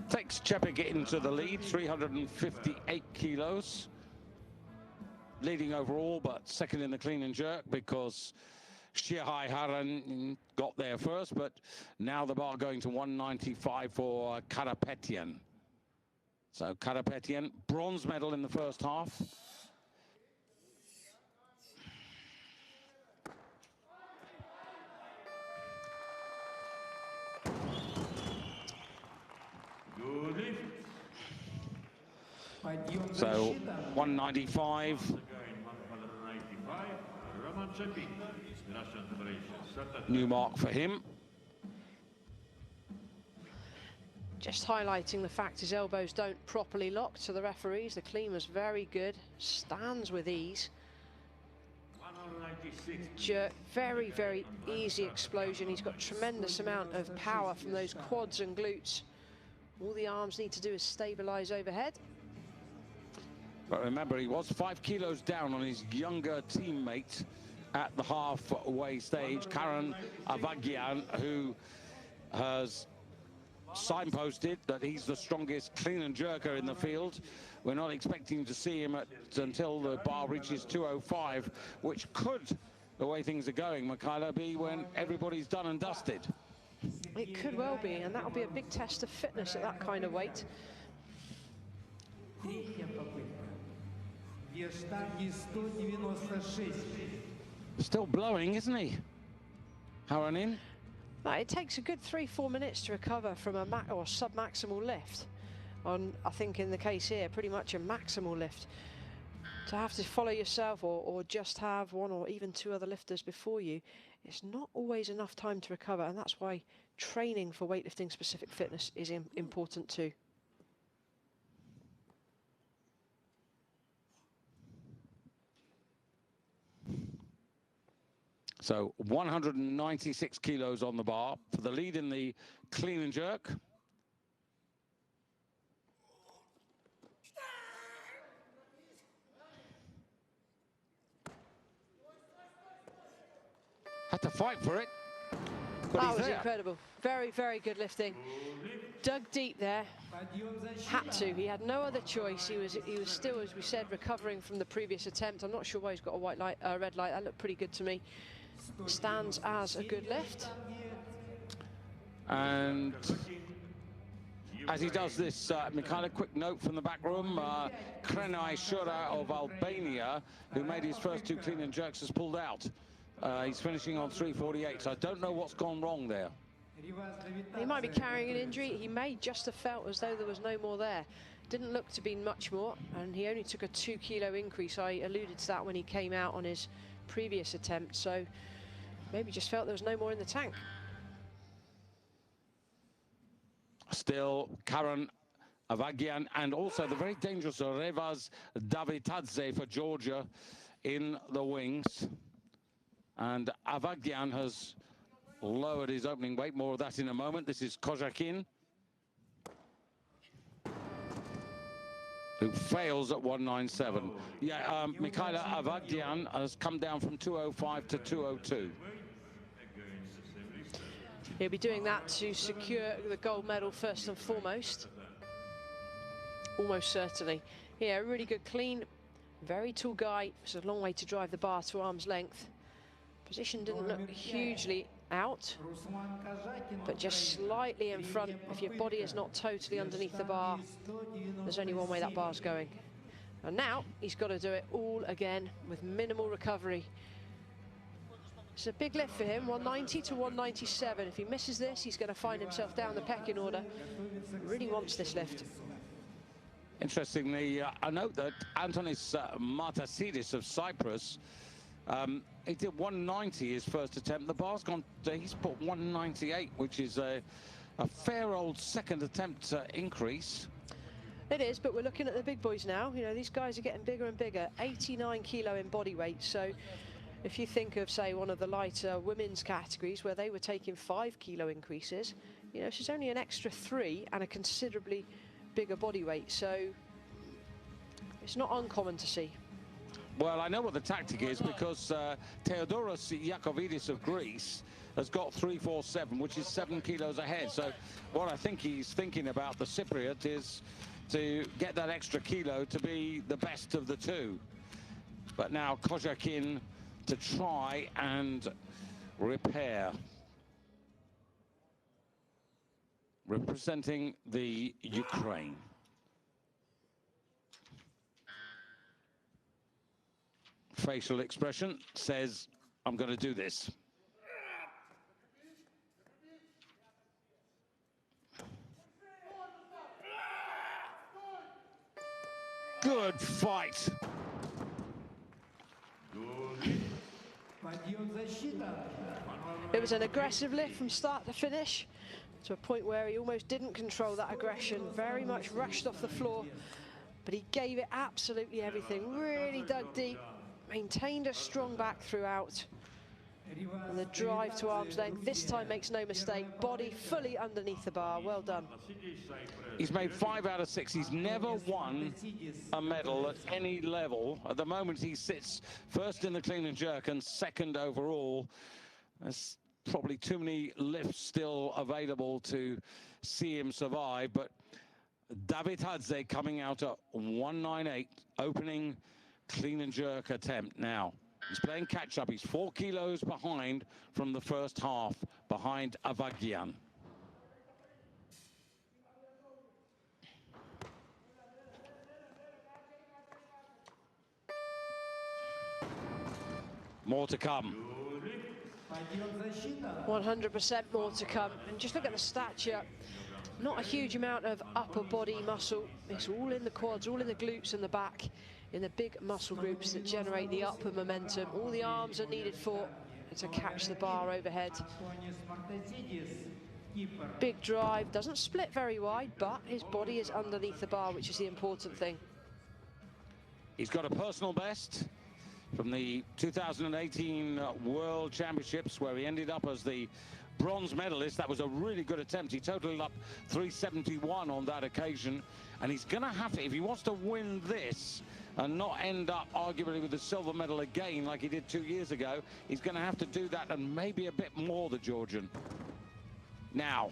Takes Chepik into the lead, 358 kilos. Leading overall, but second in the clean and jerk because Shirhai Haran got there first, but now the bar going to 195 for Karapetyan. So Karapetyan, bronze medal in the first half. So 195. New mark for him.
Just highlighting the fact his elbows don't properly lock to the referees. The clean was very good, stands with ease. Jerk, very, very easy explosion. He's got tremendous amount of power from those quads and glutes. All the arms need to do is stabilize overhead.
But remember, he was 5 kilos down on his younger teammate at the halfway stage, Karan Avagian, who has signposted that he's the strongest clean and jerker in the field. We're not expecting to see him until the bar reaches 205, which could, the way things are going, Michaela, be when everybody's done and dusted.
It could well be, and that'll be a big test of fitness at that kind of weight.
Still blowing, isn't he? Haranin?
It takes a good 3-4 minutes to recover from a sub-maximal lift. I think in the case here, pretty much a maximal lift. To have to follow yourself or just have one or even two other lifters before you, it's not always enough time to recover, and that's why training for weightlifting specific fitness is important too.
So 196 kilos on the bar for the lead in the clean and jerk. Had to fight for it. But
that was incredible. Very, very good lifting. Dug deep there. Had to. He had no other choice. He was still, as we said, recovering from the previous attempt. I'm not sure why he's got a white light, red light. That looked pretty good to me. Stands as a good lift.
And as he does this, Mikhail, quick note from the back room, Krenai Shura of Albania, who made his first 2 clean and jerks, has pulled out. He's finishing on 3:48, so I don't know what's gone wrong there.
He might be carrying an injury. He may just have felt as though there was no more there. Didn't look to be much more, and he only took a 2 kilo increase. I alluded to that when he came out on his previous attempt, so maybe just felt there was no more in the tank.
Still, Karen Avagian and also the very dangerous Revaz Davitadze for Georgia in the wings. And Avagian has lowered his opening weight. More of that in a moment. This is Kojakin, who fails at 197. Yeah, Mikhaila Avagian has come down from 205 to 202.
He'll be doing that to secure the gold medal first and foremost. Almost certainly. Yeah, really good clean. Very tall guy. It's a long way to drive the bar to arm's length. Position didn't look hugely out, but just slightly in front. If your body is not totally underneath the bar, there's only one way that bar's going. And now he's got to do it all again with minimal recovery. It's a big lift for him, 190 to 197. If he misses this, he's going to find himself down the pecking order. Really wants this lift.
Interestingly, I note that Antonis Martasidis of Cyprus, he did 190 his first attempt. The bar's gone, he's put 198, which is a fair old second attempt increase.
It is, but we're looking at the big boys now. You know, these guys are getting bigger and bigger. 89 kilo in body weight. So if you think of, say, one of the lighter women's categories where they were taking 5 kilo increases, you know, she's only an extra 3 and a considerably bigger body weight. So it's not uncommon to see.
Well, I know what the tactic is because Theodoros Iakovidis of Greece has got 347, which is 7 kilos ahead. So what I think he's thinking about, the Cypriot, is to get that extra kilo to be the best of the two. But now Kojakin to try and repair. Representing the Ukraine. Facial expression says, I'm going to do this. Good fight.
It was an aggressive lift from start to finish, to a point where he almost didn't control that aggression, very much rushed off the floor, but he gave it absolutely everything, really dug deep, maintained a strong back throughout. And the drive to arm's length, this time makes no mistake, body fully underneath the bar, well done.
He's made 5 out of 6. He's never won a medal at any level. At the moment, he sits first in the clean and jerk and second overall. There's probably too many lifts still available to see him survive, but David Hadze coming out at 198, opening clean and jerk attempt now. He's playing catch-up. He's 4 kilos behind from the first half, behind Avagian. More to come.
100% more to come. And just look at the stature. Not a huge amount of upper body muscle. It's all in the quads, all in the glutes and the back, in the big muscle groups that generate the upper momentum. All the arms are needed for to catch the bar overhead. Big drive, doesn't split very wide, but his body is underneath the bar, which is the important thing.
He's got a personal best. from the 2018 World Championships, where he ended up as the bronze medalist. That was a really good attempt. He totaled up 371 on that occasion, and he's going to have to, if he wants to win this and not end up arguably with the silver medal again like he did 2 years ago, he's going to have to do that and maybe a bit more, the Georgian. Now,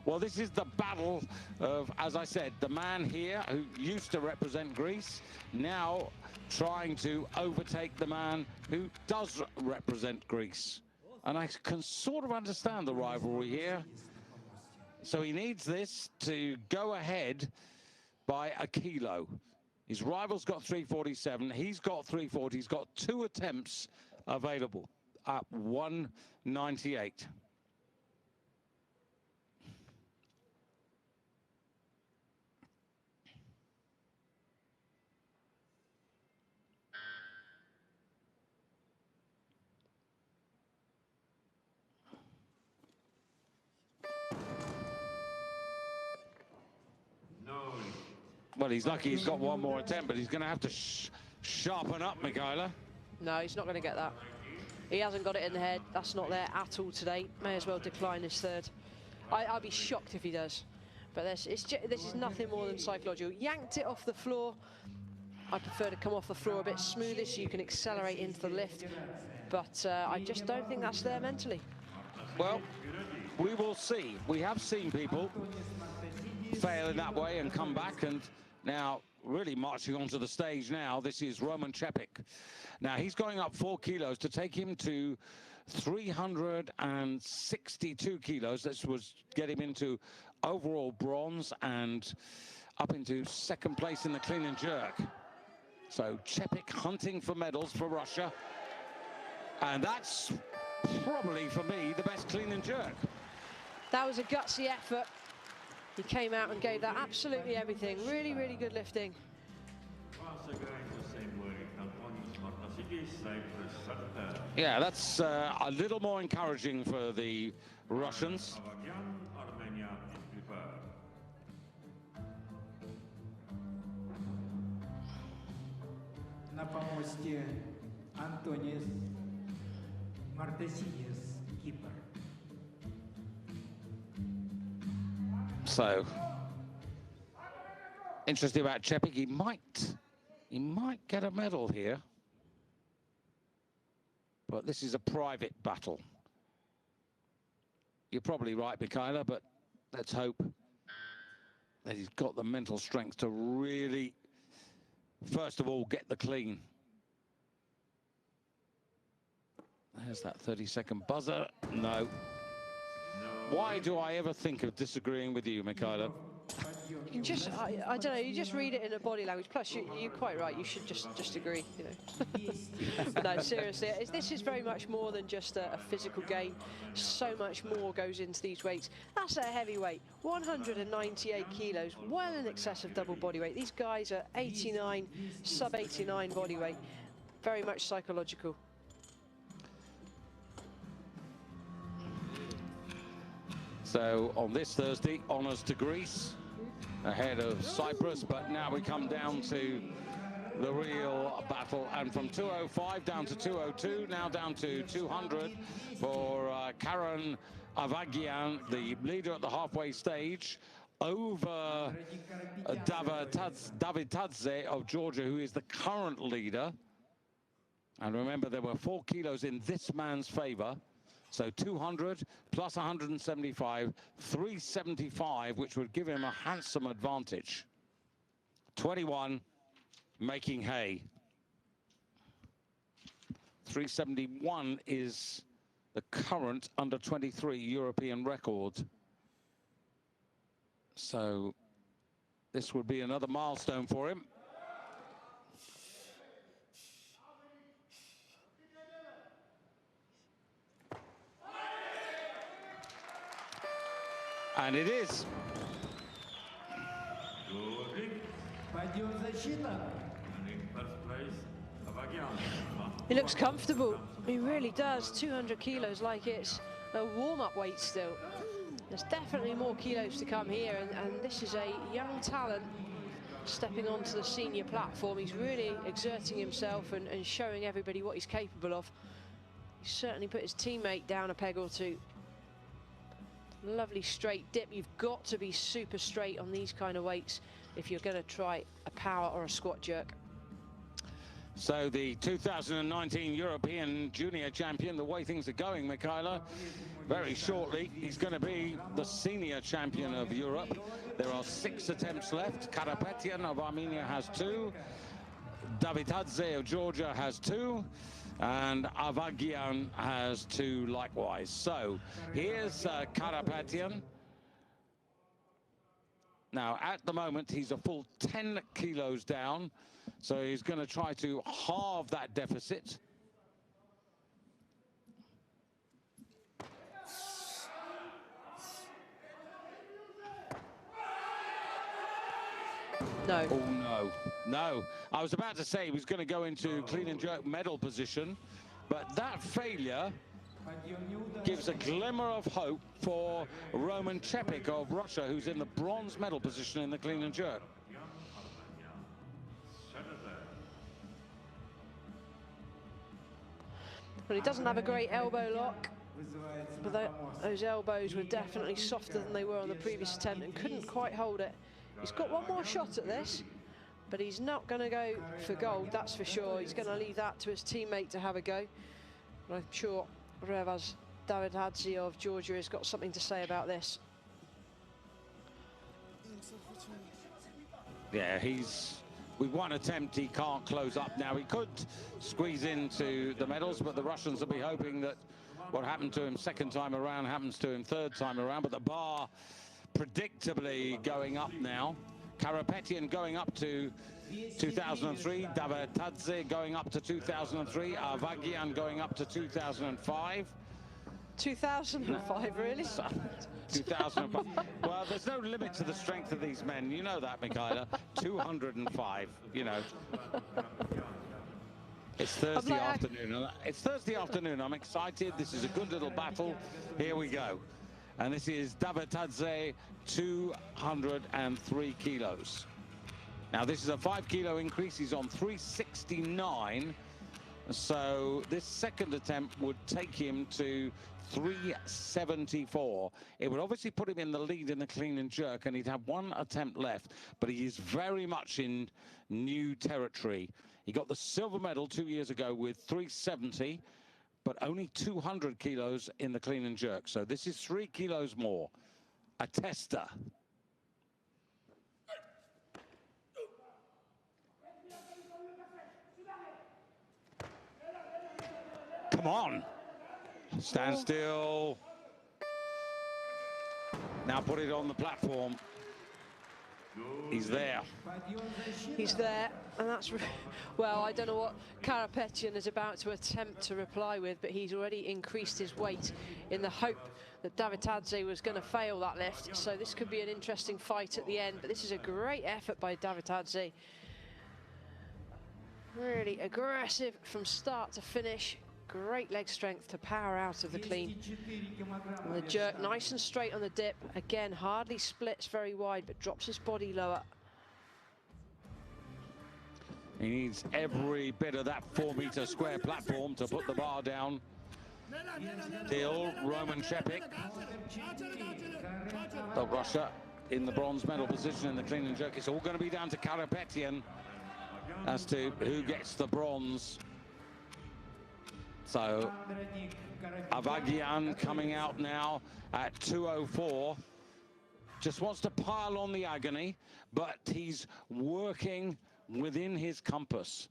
well, this is the battle of, as I said, the man here who used to represent Greece, now trying to overtake the man who does represent Greece. And I can sort of understand the rivalry here. So he needs this to go ahead by a kilo. His rival's got 347. He's got 340. He's got 2 attempts available at 198. Well, he's lucky he's got 1 more attempt, but he's going to have to sharpen up, Michaela.
No, he's not going to get that. He hasn't got it in the head. That's not there at all today. May as well decline his third. I'll be shocked if he does. But this is nothing more than psychological. Yanked it off the floor. I prefer to come off the floor a bit smoother so you can accelerate into the lift. But I just don't think that's there mentally.
Well, we will see. We have seen people fail in that way and come back, and now really marching onto the stage now. This is Roman Čepik. Now he's going up 4 kilos to take him to 362 kilos. This was get him into overall bronze and up into 2nd place in the clean and jerk. So Čepik hunting for medals for Russia, and that's probably for me the best clean and jerk.
That was a gutsy effort. He came out and gave that absolutely everything. Really, really good lifting.
Yeah, that's a little more encouraging for the Russians.
На помосте Антонис Мартесиес, Кипр.
So, interesting about Čepik. He might get a medal here, but this is a private battle. You're probably right, Michaela, but let's hope that he's got the mental strength to really, first of all, get the clean. There's that 30-second buzzer. No. Why do I ever think of disagreeing with you, Michaela?
You just, I don't know, you just read it in a body language. Plus, you're quite right, you should just agree, you know. But no, seriously, this is very much more than just a physical game. So much more goes into these weights. That's a heavyweight, 198 kilos, well in excess of double body weight. These guys are 89, sub-89 body weight. Very much psychological.
So on this Thursday, honours to Greece ahead of Cyprus, but now we come down to the real battle, and from 205 down to 202, now down to 200 for Karen Avagian, the leader at the halfway stage, over David Tadze of Georgia, who is the current leader. And remember, there were 4 kilos in this man's favour. So 200 plus 175, 375, which would give him a handsome advantage. 21, making hay. 371 is the current under-23 European record. So this would be another milestone for him. And it is.
He looks comfortable. He really does. 200 kilos, like it's a warm-up weight still. There's definitely more kilos to come here, and this is a young talent stepping onto the senior platform. He's really exerting himself and showing everybody what he's capable of. He's certainly put his teammate down a peg or two. Lovely straight dip. You've got to be super straight on these kind of weights if you're going to try a power or a squat jerk.
So the 2019 European Junior Champion, the way things are going, Michaela, very shortly he's going to be the Senior Champion of Europe. There are 6 attempts left. Karapetyan of Armenia has 2. Davitadze of Georgia has 2. And Avagian has 2 likewise. So here's Karapetyan. Now, at the moment, he's a full 10 kilos down. So he's going to try to halve that deficit.
No.
Oh, no. No. I was about to say he was going to go into clean and jerk medal position, but that failure gives a glimmer of hope for Roman Chepik of Russia, who's in the bronze medal position in the clean and jerk.
Well, he doesn't have a great elbow lock, but those elbows were definitely softer than they were on the previous attempt and couldn't quite hold it. He's got one more shot at this, but he's not going to go for gold, that's for sure. He's going to leave that to his teammate to have a go. But I'm sure Revaz Davitadze of Georgia has got something to say about this.
Yeah, with one attempt, he can't close up now. He could squeeze into the medals, but the Russians will be hoping that what happened to him second time around happens to him third time around. But the bar predictably going up now. Karapetyan going up to 2003, Davitadze going up to 2003, Avagian going up to 2005.
2005, really?
2005. Well, there's no limit to the strength of these men. You know that, Michaela. 205, you know. It's Thursday afternoon. It's Thursday afternoon. I'm excited. This is a good little battle. Here we go. And this is Davitadze, 203 kilos. Now, this is a 5 kilo increase. He's on 369. So this second attempt would take him to 374. It would obviously put him in the lead in the clean and jerk, and he'd have one attempt left, but he is very much in new territory. He got the silver medal 2 years ago with 370, but only 200 kilos in the clean and jerk. So this is 3 kilos more. A tester. Come on. Stand still. Now put it on the platform. He's there.
He's there, and that's, well, I don't know what Karapetyan is about to attempt to reply with, but he's already increased his weight in the hope that Davitadze was going to fail that lift. So this could be an interesting fight at the end, but this is a great effort by Davitadze. Really aggressive from start to finish. Great leg strength to power out of the clean. And the jerk nice and straight on the dip. Again, hardly splits very wide, but drops his body lower.
He needs every bit of that 4-meter square platform to put the bar down. Still, Roman Chepik of Russia in the bronze medal position in the clean and jerk. It's all going to be down to Karapetyan as to who gets the bronze. So Avagian coming out now at 204. Just wants to pile on the agony, but he's working within his compass,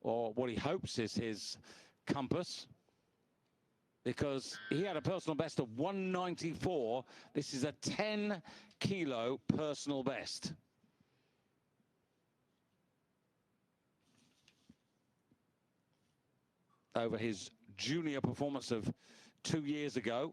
or what he hopes is his compass, because he had a personal best of 194. This is a 10 kilo personal best. Over his junior performance of 2 years ago.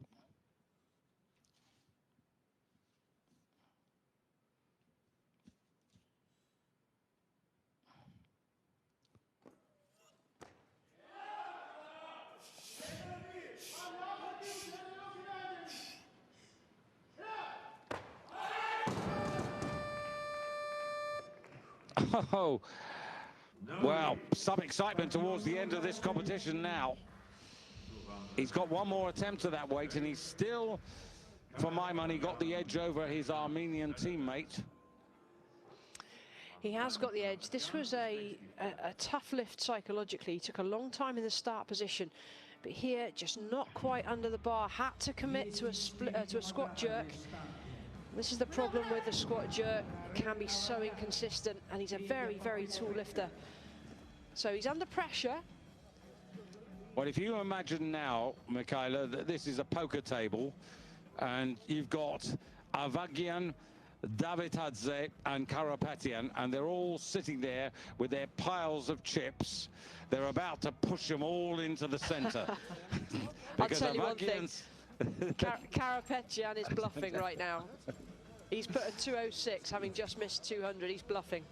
Oh, well, some excitement towards the end of this competition now. He's got one more attempt at that weight, and he's still, for my money, got the edge over his Armenian teammate.
He has got the edge. This was a tough lift psychologically. He took a long time in the start position, but here, just not quite under the bar. Had to commit to a squat jerk. This is the problem with the squat jerk. It can be so inconsistent, and he's a very, very tall lifter. So he's under pressure.
Well, if you imagine now, Michaela, that this is a poker table, and you've got Avagian, Davitadze and Karapetian, and they're all sitting there with their piles of chips. They're about to push them all into the center.
I'll tell you one thing, Karapetian is bluffing right now. He's put a 206, having just missed 200. He's bluffing.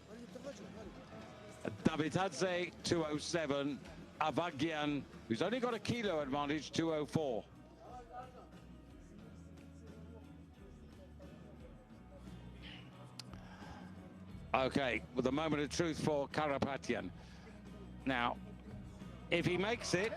Davitadze, 207. Avagian, who's only got a kilo advantage, 204. Okay, with the moment of truth for Karapetian. Now, if he makes it,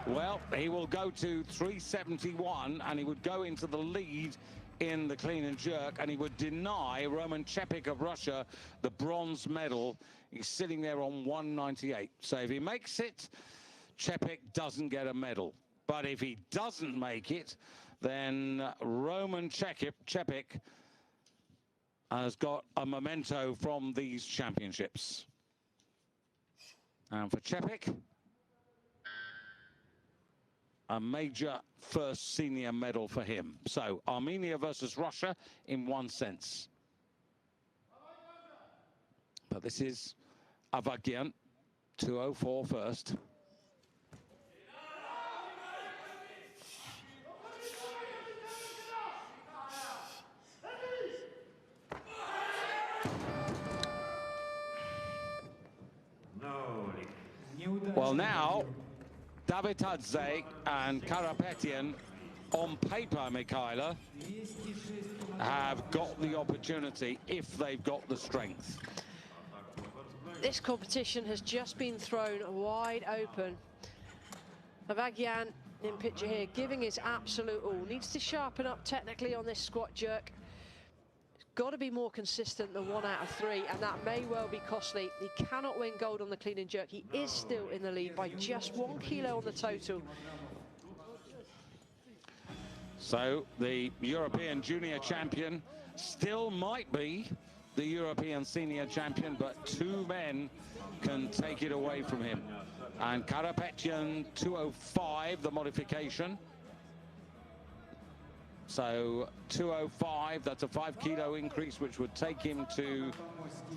well, he will go to 371, and he would go into the lead in the clean and jerk, and he would deny Roman Chepik of Russia the bronze medal. He's sitting there on 198. So if he makes it, Chepik doesn't get a medal. But if he doesn't make it, then Roman Chepik has got a memento from these championships. And for Chepik, a major first senior medal for him. So Armenia versus Russia in one sense. But this is Avagian, 204 first. Well, now Davitadze and Karapetian, on paper, Michaela, have got the opportunity if they've got the strength.
This competition has just been thrown wide open. Avagian, in picture here, giving his absolute all. Needs to sharpen up technically on this squat jerk. Got to be more consistent than 1 out of 3, and that may well be costly. He cannot win gold on the clean and jerk. He is still in the lead by just 1 kilo on the total.
So the European junior champion still might be the European senior champion, but 2 men can take it away from him. And Karapetian, 205, the modification. So 205, that's a 5 kilo increase, which would take him to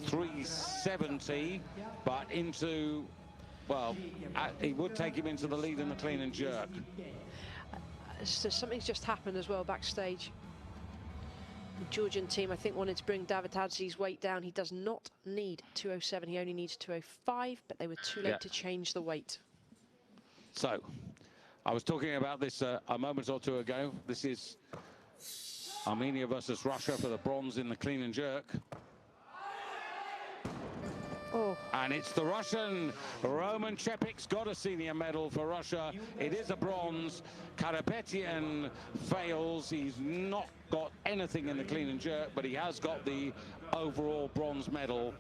370, but into, well, it would take him into the lead in the clean and jerk.
So something's just happened as well backstage. The Georgian team, I think, wanted to bring Davitadze's weight down. He does not need 207, he only needs 205, but they were too late to change the weight.
So, I was talking about this a moment or two ago. This is Armenia versus Russia for the bronze in the clean and jerk.
Oh.
And it's the Russian. Roman Chepik's got a senior medal for Russia. It is a bronze. Karapetian fails. He's not got anything in the clean and jerk, but he has got the overall bronze medal.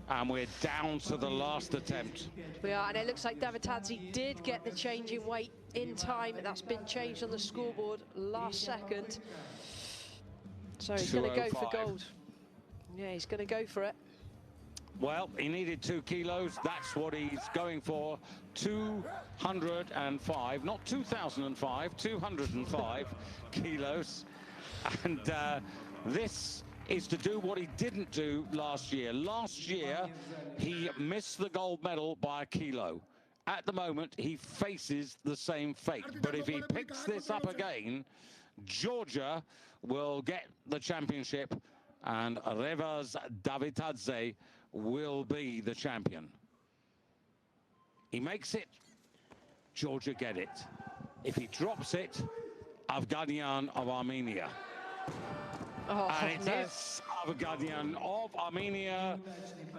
And we're down to the last attempt.
We are, and it looks like Davitadze did get the change in weight in time. That's been changed on the scoreboard last second. So he's going to go for gold. Yeah, he's going to go for it.
Well, he needed 2 kilos. That's what he's going for. 205, not 2005, 205 kilos. And this is to do what he didn't do last year. Last year, he missed the gold medal by a kilo. At the moment, he faces the same fate. But if he picks this up again, Georgia will get the championship, and Revaz Davitadze will be the champion. He makes it, Georgia get it. If he drops it, Afghanian of Armenia.
Oh,
and it is Avgadyan of Armenia.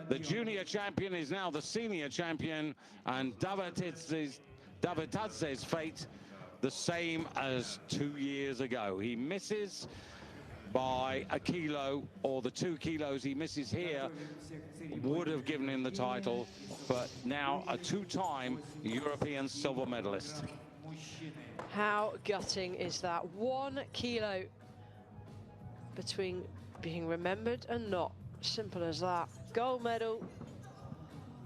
The junior champion is now the senior champion, and Davitadze's fate the same as 2 years ago. He misses by a kilo, or the 2 kilos he misses here would have given him the title, but now a 2-time European silver medalist.
How gutting is that? 1 kilo between being remembered and not. Simple as that. Gold medal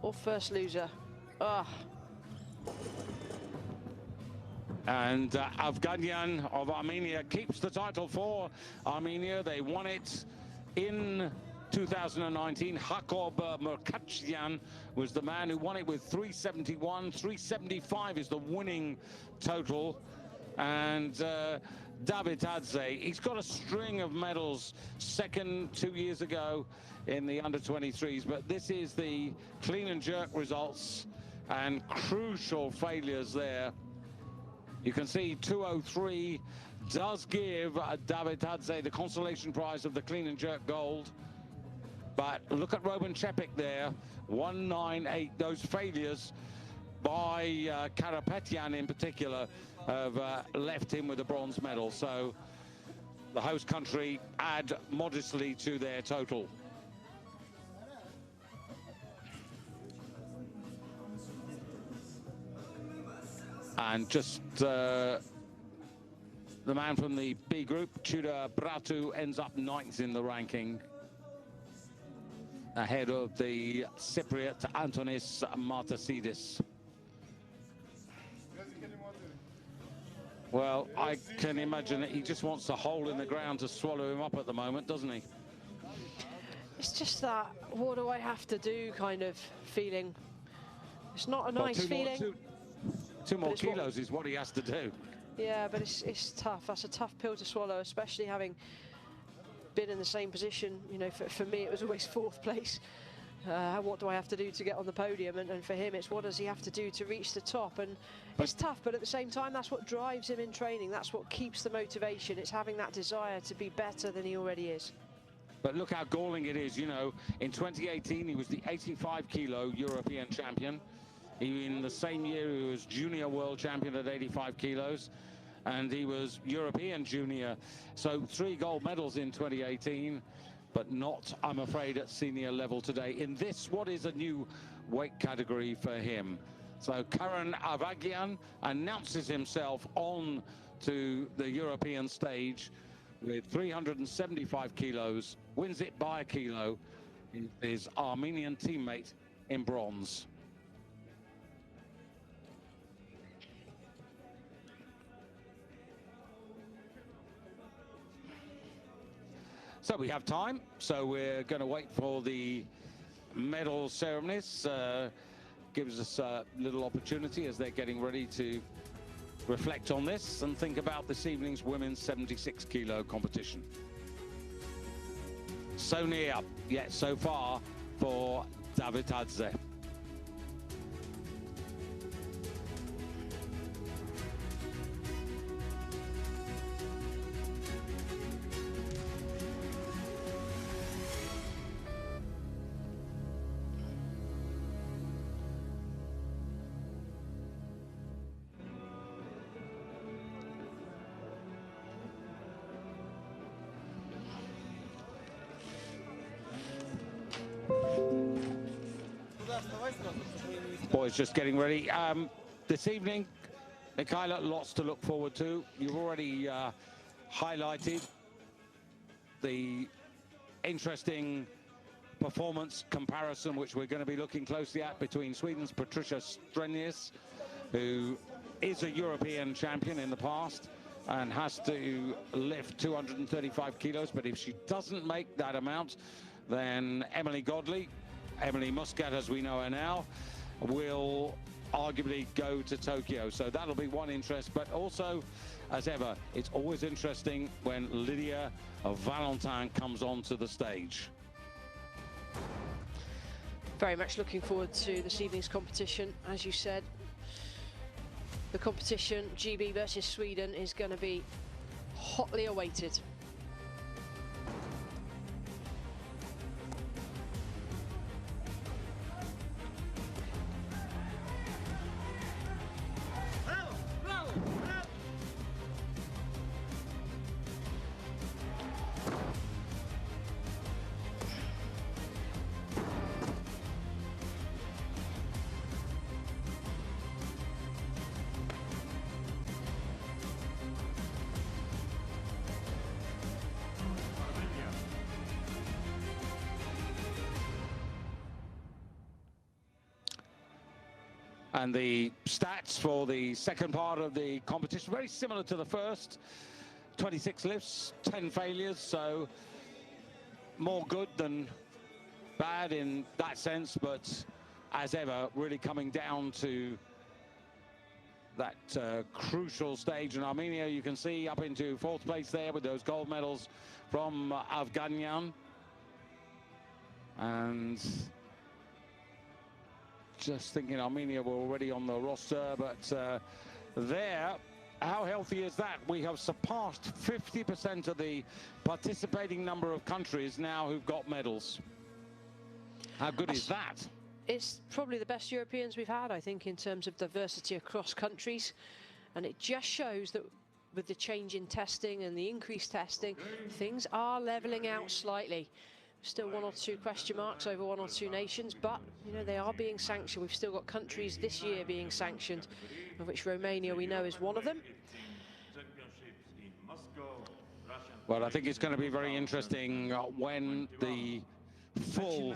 or first loser. Ah.
And Avgadyan of Armenia keeps the title for Armenia. They won it in 2019. Hakob Murkachyan was the man who won it with 371. 375 is the winning total. And Davitadze, he's got a string of medals, second 2 years ago in the under-23s, but this is the clean and jerk results and crucial failures there. You can see 203 does give Davitadze the consolation prize of the clean and jerk gold. But look at Roman Chepik there, 198. Those failures by Karapetyan in particular have left him with a bronze medal. So the host country add modestly to their total. And just the man from the B group, Tudor Bratu, ends up 9th in the ranking, ahead of the Cypriot Antonis Martasidis. Well, I can imagine that he just wants a hole in the ground to swallow him up at the moment, doesn't he?
It's just that, what do I have to do kind of feeling. It's not a nice feeling.
Two more kilos is what he has to do.
Yeah, but it's tough. That's a tough pill to swallow, especially having been in the same position. You know, for me, it was always 4th place. What do I have to do to get on the podium? And for him, it's what does he have to do to reach the top? And it's tough, but at the same time, that's what drives him in training. That's what keeps the motivation. It's having that desire to be better than he already is.
But look how galling it is. You know, in 2018, he was the 85-kilo European champion. In the same year, he was junior world champion at 85 kilos, and he was European junior. So 3 gold medals in 2018, but not, I'm afraid, at senior level today. In this, what is a new weight category for him? So Karan Avgadyan announces himself on to the European stage with 375 kilos, wins it by a kilo, his Armenian teammate in bronze. So we have time, so we're going to wait for the medal ceremonies. Gives us a little opportunity as they're getting ready to reflect on this and think about this evening's women's 76-kilo competition. So near, yet so far for Davitadze. Boys just getting ready. This evening, Michaela, lots to look forward to. You've already highlighted the interesting performance comparison, which we're going to be looking closely at, between Sweden's Patricia Strenius, who is a European champion in the past and has to lift 235 kilos. But if she doesn't make that amount, then Emily Godley, Emily Muscat as we know her now, will arguably go to Tokyo. So that'll be one interest. But also, as ever, it's always interesting when Lydia Valentin comes onto the stage.
Very much looking forward to this evening's competition. As you said, the competition, GB versus Sweden, is going to be hotly awaited.
And the stats for the second part of the competition, very similar to the first. 26 lifts, 10 failures, so more good than bad in that sense, but as ever, really coming down to that crucial stage in Armenia. You can see up into fourth place there with those gold medals from Afghanian. And just thinking Armenia were already on the roster, but there, how healthy is that? We have surpassed 50% of the participating number of countries now who've got medals. How good is that?
It's probably the best Europeans we've had, I think, in terms of diversity across countries. And it just shows that with the change in testing and the increased testing, things are leveling out slightly. Still one or two question marks over one or two nations, but you know, they are being sanctioned. We've still got countries this year being sanctioned, of which Romania we know is one of them.
Well, I think it's going to be very interesting when the full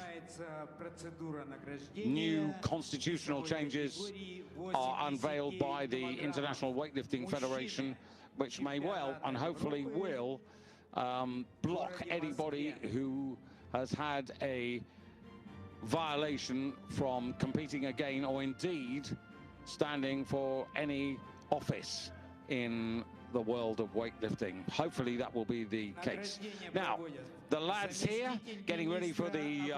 new constitutional changes are unveiled by the International Weightlifting Federation, which may well and hopefully will block anybody who has had a violation from competing again, or indeed standing for any office in the world of weightlifting. Hopefully that will be the case. Now, the lads here getting ready for the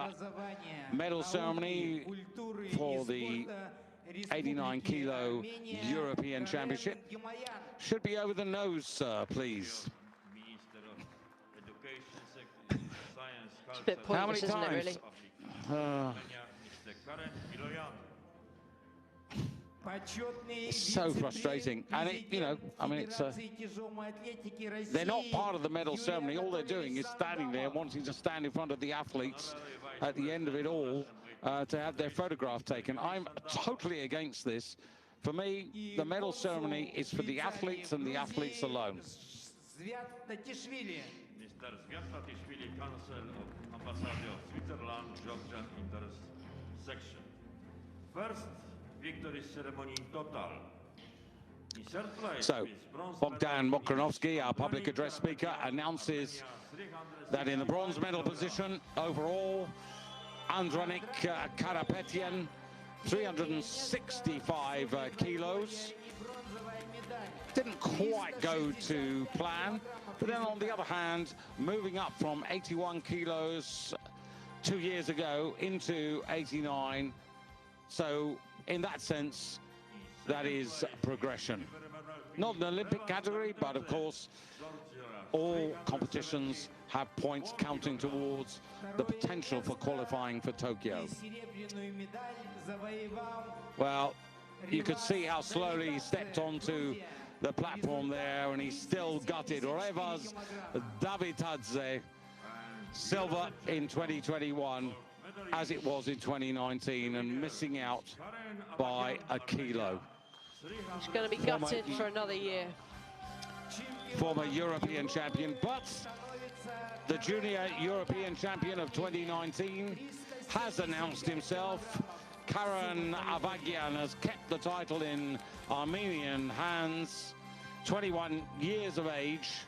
medal ceremony for the 89 kilo European Championship. Should be over the nose, sir, please.
It's a bit pointless, isn't it, really?
It's so frustrating, and it, you know, I mean, it's they're not part of the medal ceremony. All they're doing is standing there, wanting to stand in front of the athletes at the end of it all to have their photograph taken. I'm totally against this. For me, the medal ceremony is for the athletes and the athletes alone.
Mr. Zwiatratishvili, Council of Ambassador of Switzerland, Georgian intersection. First victory ceremony in total. In third place,
So, Bogdan Mokranowski, our public address speaker, announces that in the bronze medal position overall, Andranik Karapetyan, 365 kilos. Didn't quite go to plan, but then on the other hand, moving up from 81 kilos 2 years ago into 89. So in that sense, that is progression. Not an Olympic category, but of course, all competitions have points counting towards the potential for qualifying for Tokyo. Well, you could see how slowly he stepped onto the platform there, and he's still gutted. Revaz Davitadze, silver in 2021, as it was in 2019, and missing out by a kilo.
He's going to be gutted for another year.
Former European champion, but the junior European champion of 2019 has announced himself. Karan Avagyan has kept the title in Armenian hands, 21 years of age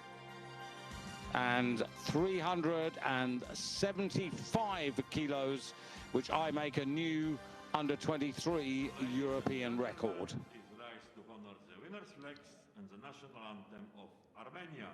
and 375 kilos, which I make a new under-23 European record.
Is rise to honor the winner's flags and the national anthem of Armenia.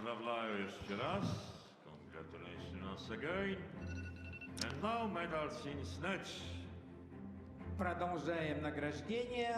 Pozdравляю jeszcze raz. Congratulations once again. And now medals in snatch.
Продолжаем награждение.